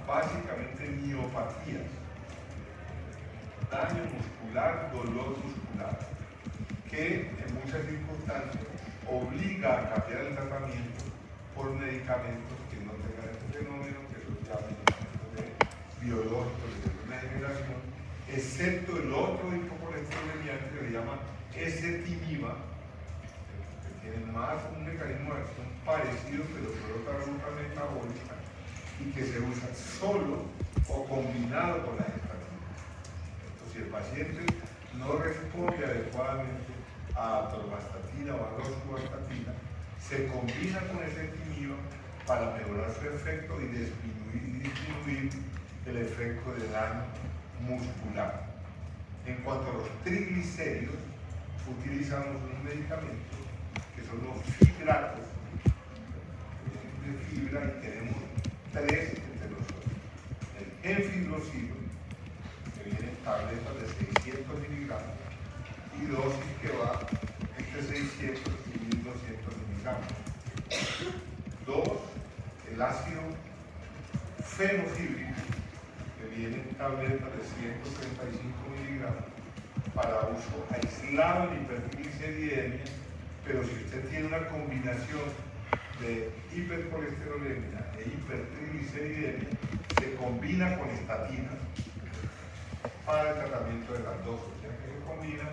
A: básicamente miopatías, daño muscular, dolor muscular, que en muchas circunstancias obliga a cambiar el tratamiento por medicamentos que no tengan este fenómeno, que los llaman biológicos de segunda generación, excepto el otro hipocolesterolemiante que se llama ezetimiba, que tiene más un mecanismo de acción parecido pero por otra ruta metabólica y que se usa solo o combinado con las estatinas. Entonces, si el paciente no responde adecuadamente a atorvastatina o a rosuvastatina, se combina con ezetimiba para mejorar su efecto y disminuir el efecto de daño muscular. En cuanto a los triglicéridos, utilizamos unos medicamentos que son los fibratos de fibra y tenemos tres entre nosotros. El enfibrocilo, que viene en tabletas de 600 miligramos y dosis que va entre 600 y 1200 miligramos. Dos, el ácido fenofíbrico, que viene en tabletas de 135 miligramos para uso aislado en hipertrigliceridemia, pero si usted tiene una combinación de hipercolesterolemia e hipertrigliceridemia, se combina con estatina para el tratamiento de las dos, o sea que se combina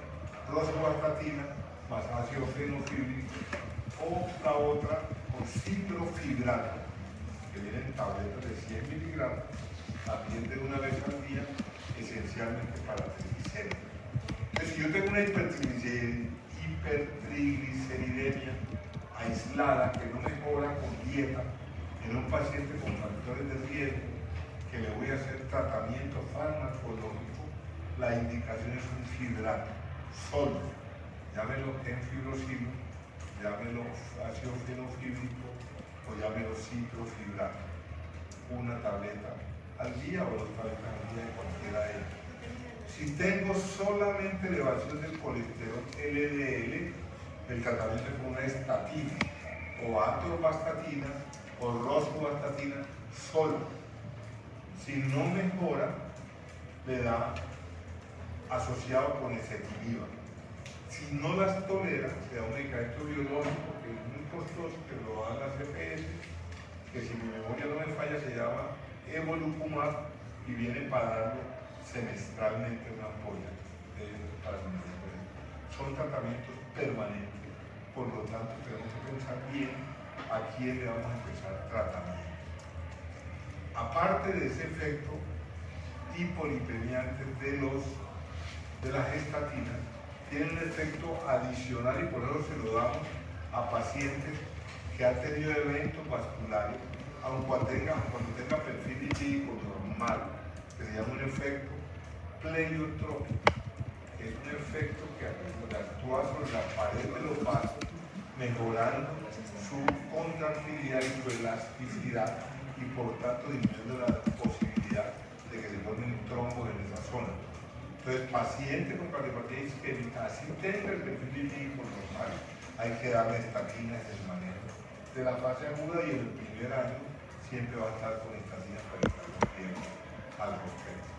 A: rosuvastatina más ácido fenofíbrico o la otra con ciprofibrato, que viene en tabletas de 100 miligramos, también de una vez al día, esencialmente para triglicéridos. Entonces, si yo tengo una hipertrigliceridemia aislada que no mejora con dieta en un paciente con factores de riesgo, que le voy a hacer tratamiento farmacológico, la indicación es un fibrato solo, llámelo enfibrocilo, llámelo ácido fenofíbrico o llámelo ciprofibrato, una tableta al día o dos tabletas al día de cualquiera de ellas. Si tengo solamente elevación del colesterol LDL, el tratamiento es con una estatina o atorvastatina o rosuvastatina solo. Si no mejora, le da asociado con ezetimiba. Si no las tolera, se da un medicamento biológico que es muy costoso, que lo da la CPS, que si mi memoria no me falla se llama evolucumab y viene para darlo semestralmente una ampolla para mi memoria. Son tratamientos permanentes, por lo tanto tenemos que pensar bien a quién le vamos a empezar tratamiento. Aparte de ese efecto hipolipemiante de las estatinas, tienen un efecto adicional y por eso se lo damos a pacientes que han tenido eventos vasculares, aun cuando tenga perfil lipídico normal, que se llama un efecto pleiotrópico, que es un efecto que actúa sobre la pared de los vasos, mejorando su contractilidad y su elasticidad y por tanto disminuyendo la posibilidad de que se formen trombos en esa zona. Entonces, paciente con cardiopatía isquémica, así tenga el perfil lipídico normal, hay que darle estatinas en el manejo de la fase aguda y en el primer año siempre va a estar con estatinas para estar cumpliendo al respecto.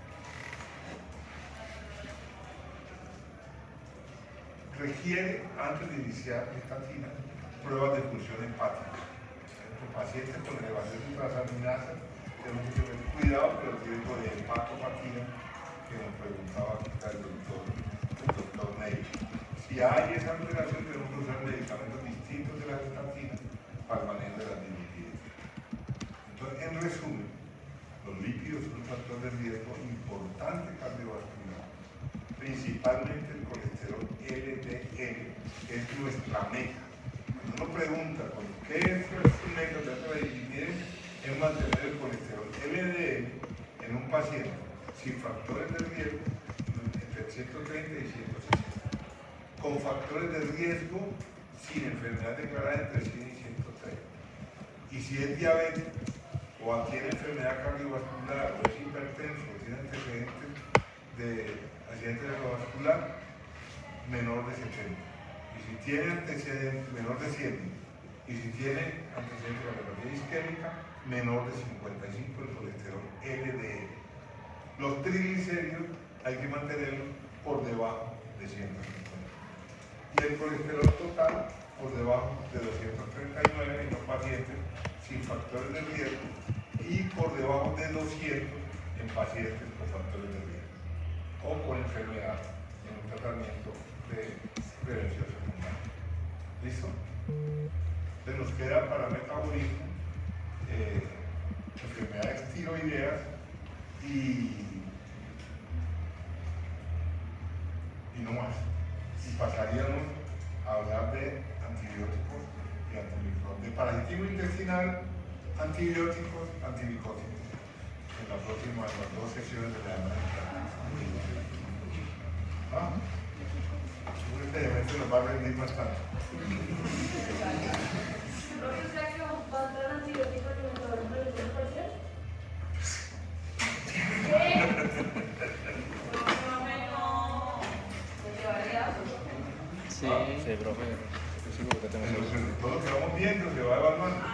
A: Requiere, antes de iniciar estatina, pruebas de función hepática. Los pacientes con elevación de transaminasa tenemos que tener cuidado con el riesgo de hepatopatía que nos preguntaba el doctor Ney. Si hay esa alteración, tenemos que usar medicamentos distintos de las estatinas para el manejo de las dislipidemias. Entonces, en resumen, los lípidos son un factor de riesgo importante cardiovascular, principalmente el colesterol LDL, que es nuestra meta. Cuando uno pregunta por qué es su meta de la dislipidemia, es mantener el colesterol LDL en un paciente sin factores de riesgo entre 130 y 160, con factores de riesgo sin enfermedad declarada entre 100 y 130. Y si es diabético o tiene enfermedad cardiovascular o es hipertenso o tiene antecedentes de accidente cerebrovascular, menor de 70. Y si tiene antecedentes, menor de 100. Y si tiene antecedentes de cardiopatía isquémica, menor de 55 el colesterol LDL. Los triglicéridos hay que mantenerlos por debajo de 150. Y el colesterol total por debajo de 239 en los pacientes sin factores de riesgo y por debajo de 200 en pacientes con factores de riesgo o con enfermedad en un tratamiento de prevención secundaria. ¿Listo? Entonces nos queda para metabolismo enfermedades tiroideas y no más. Y pasaríamos a hablar de antibióticos y antimicrobianos. De parasitismo intestinal, antibióticos, antimicóticos. En las próximas las dos sesiones de la llamada. este semestre nos va a rendir bastante.
C: Profe, ¿usted que va a dar antibióticos alimentadores para el examen parcial? ¿Qué?
D: Sí,
H: Sí, profe.
A: Entonces, todo lo que vamos viendo se va evaluando.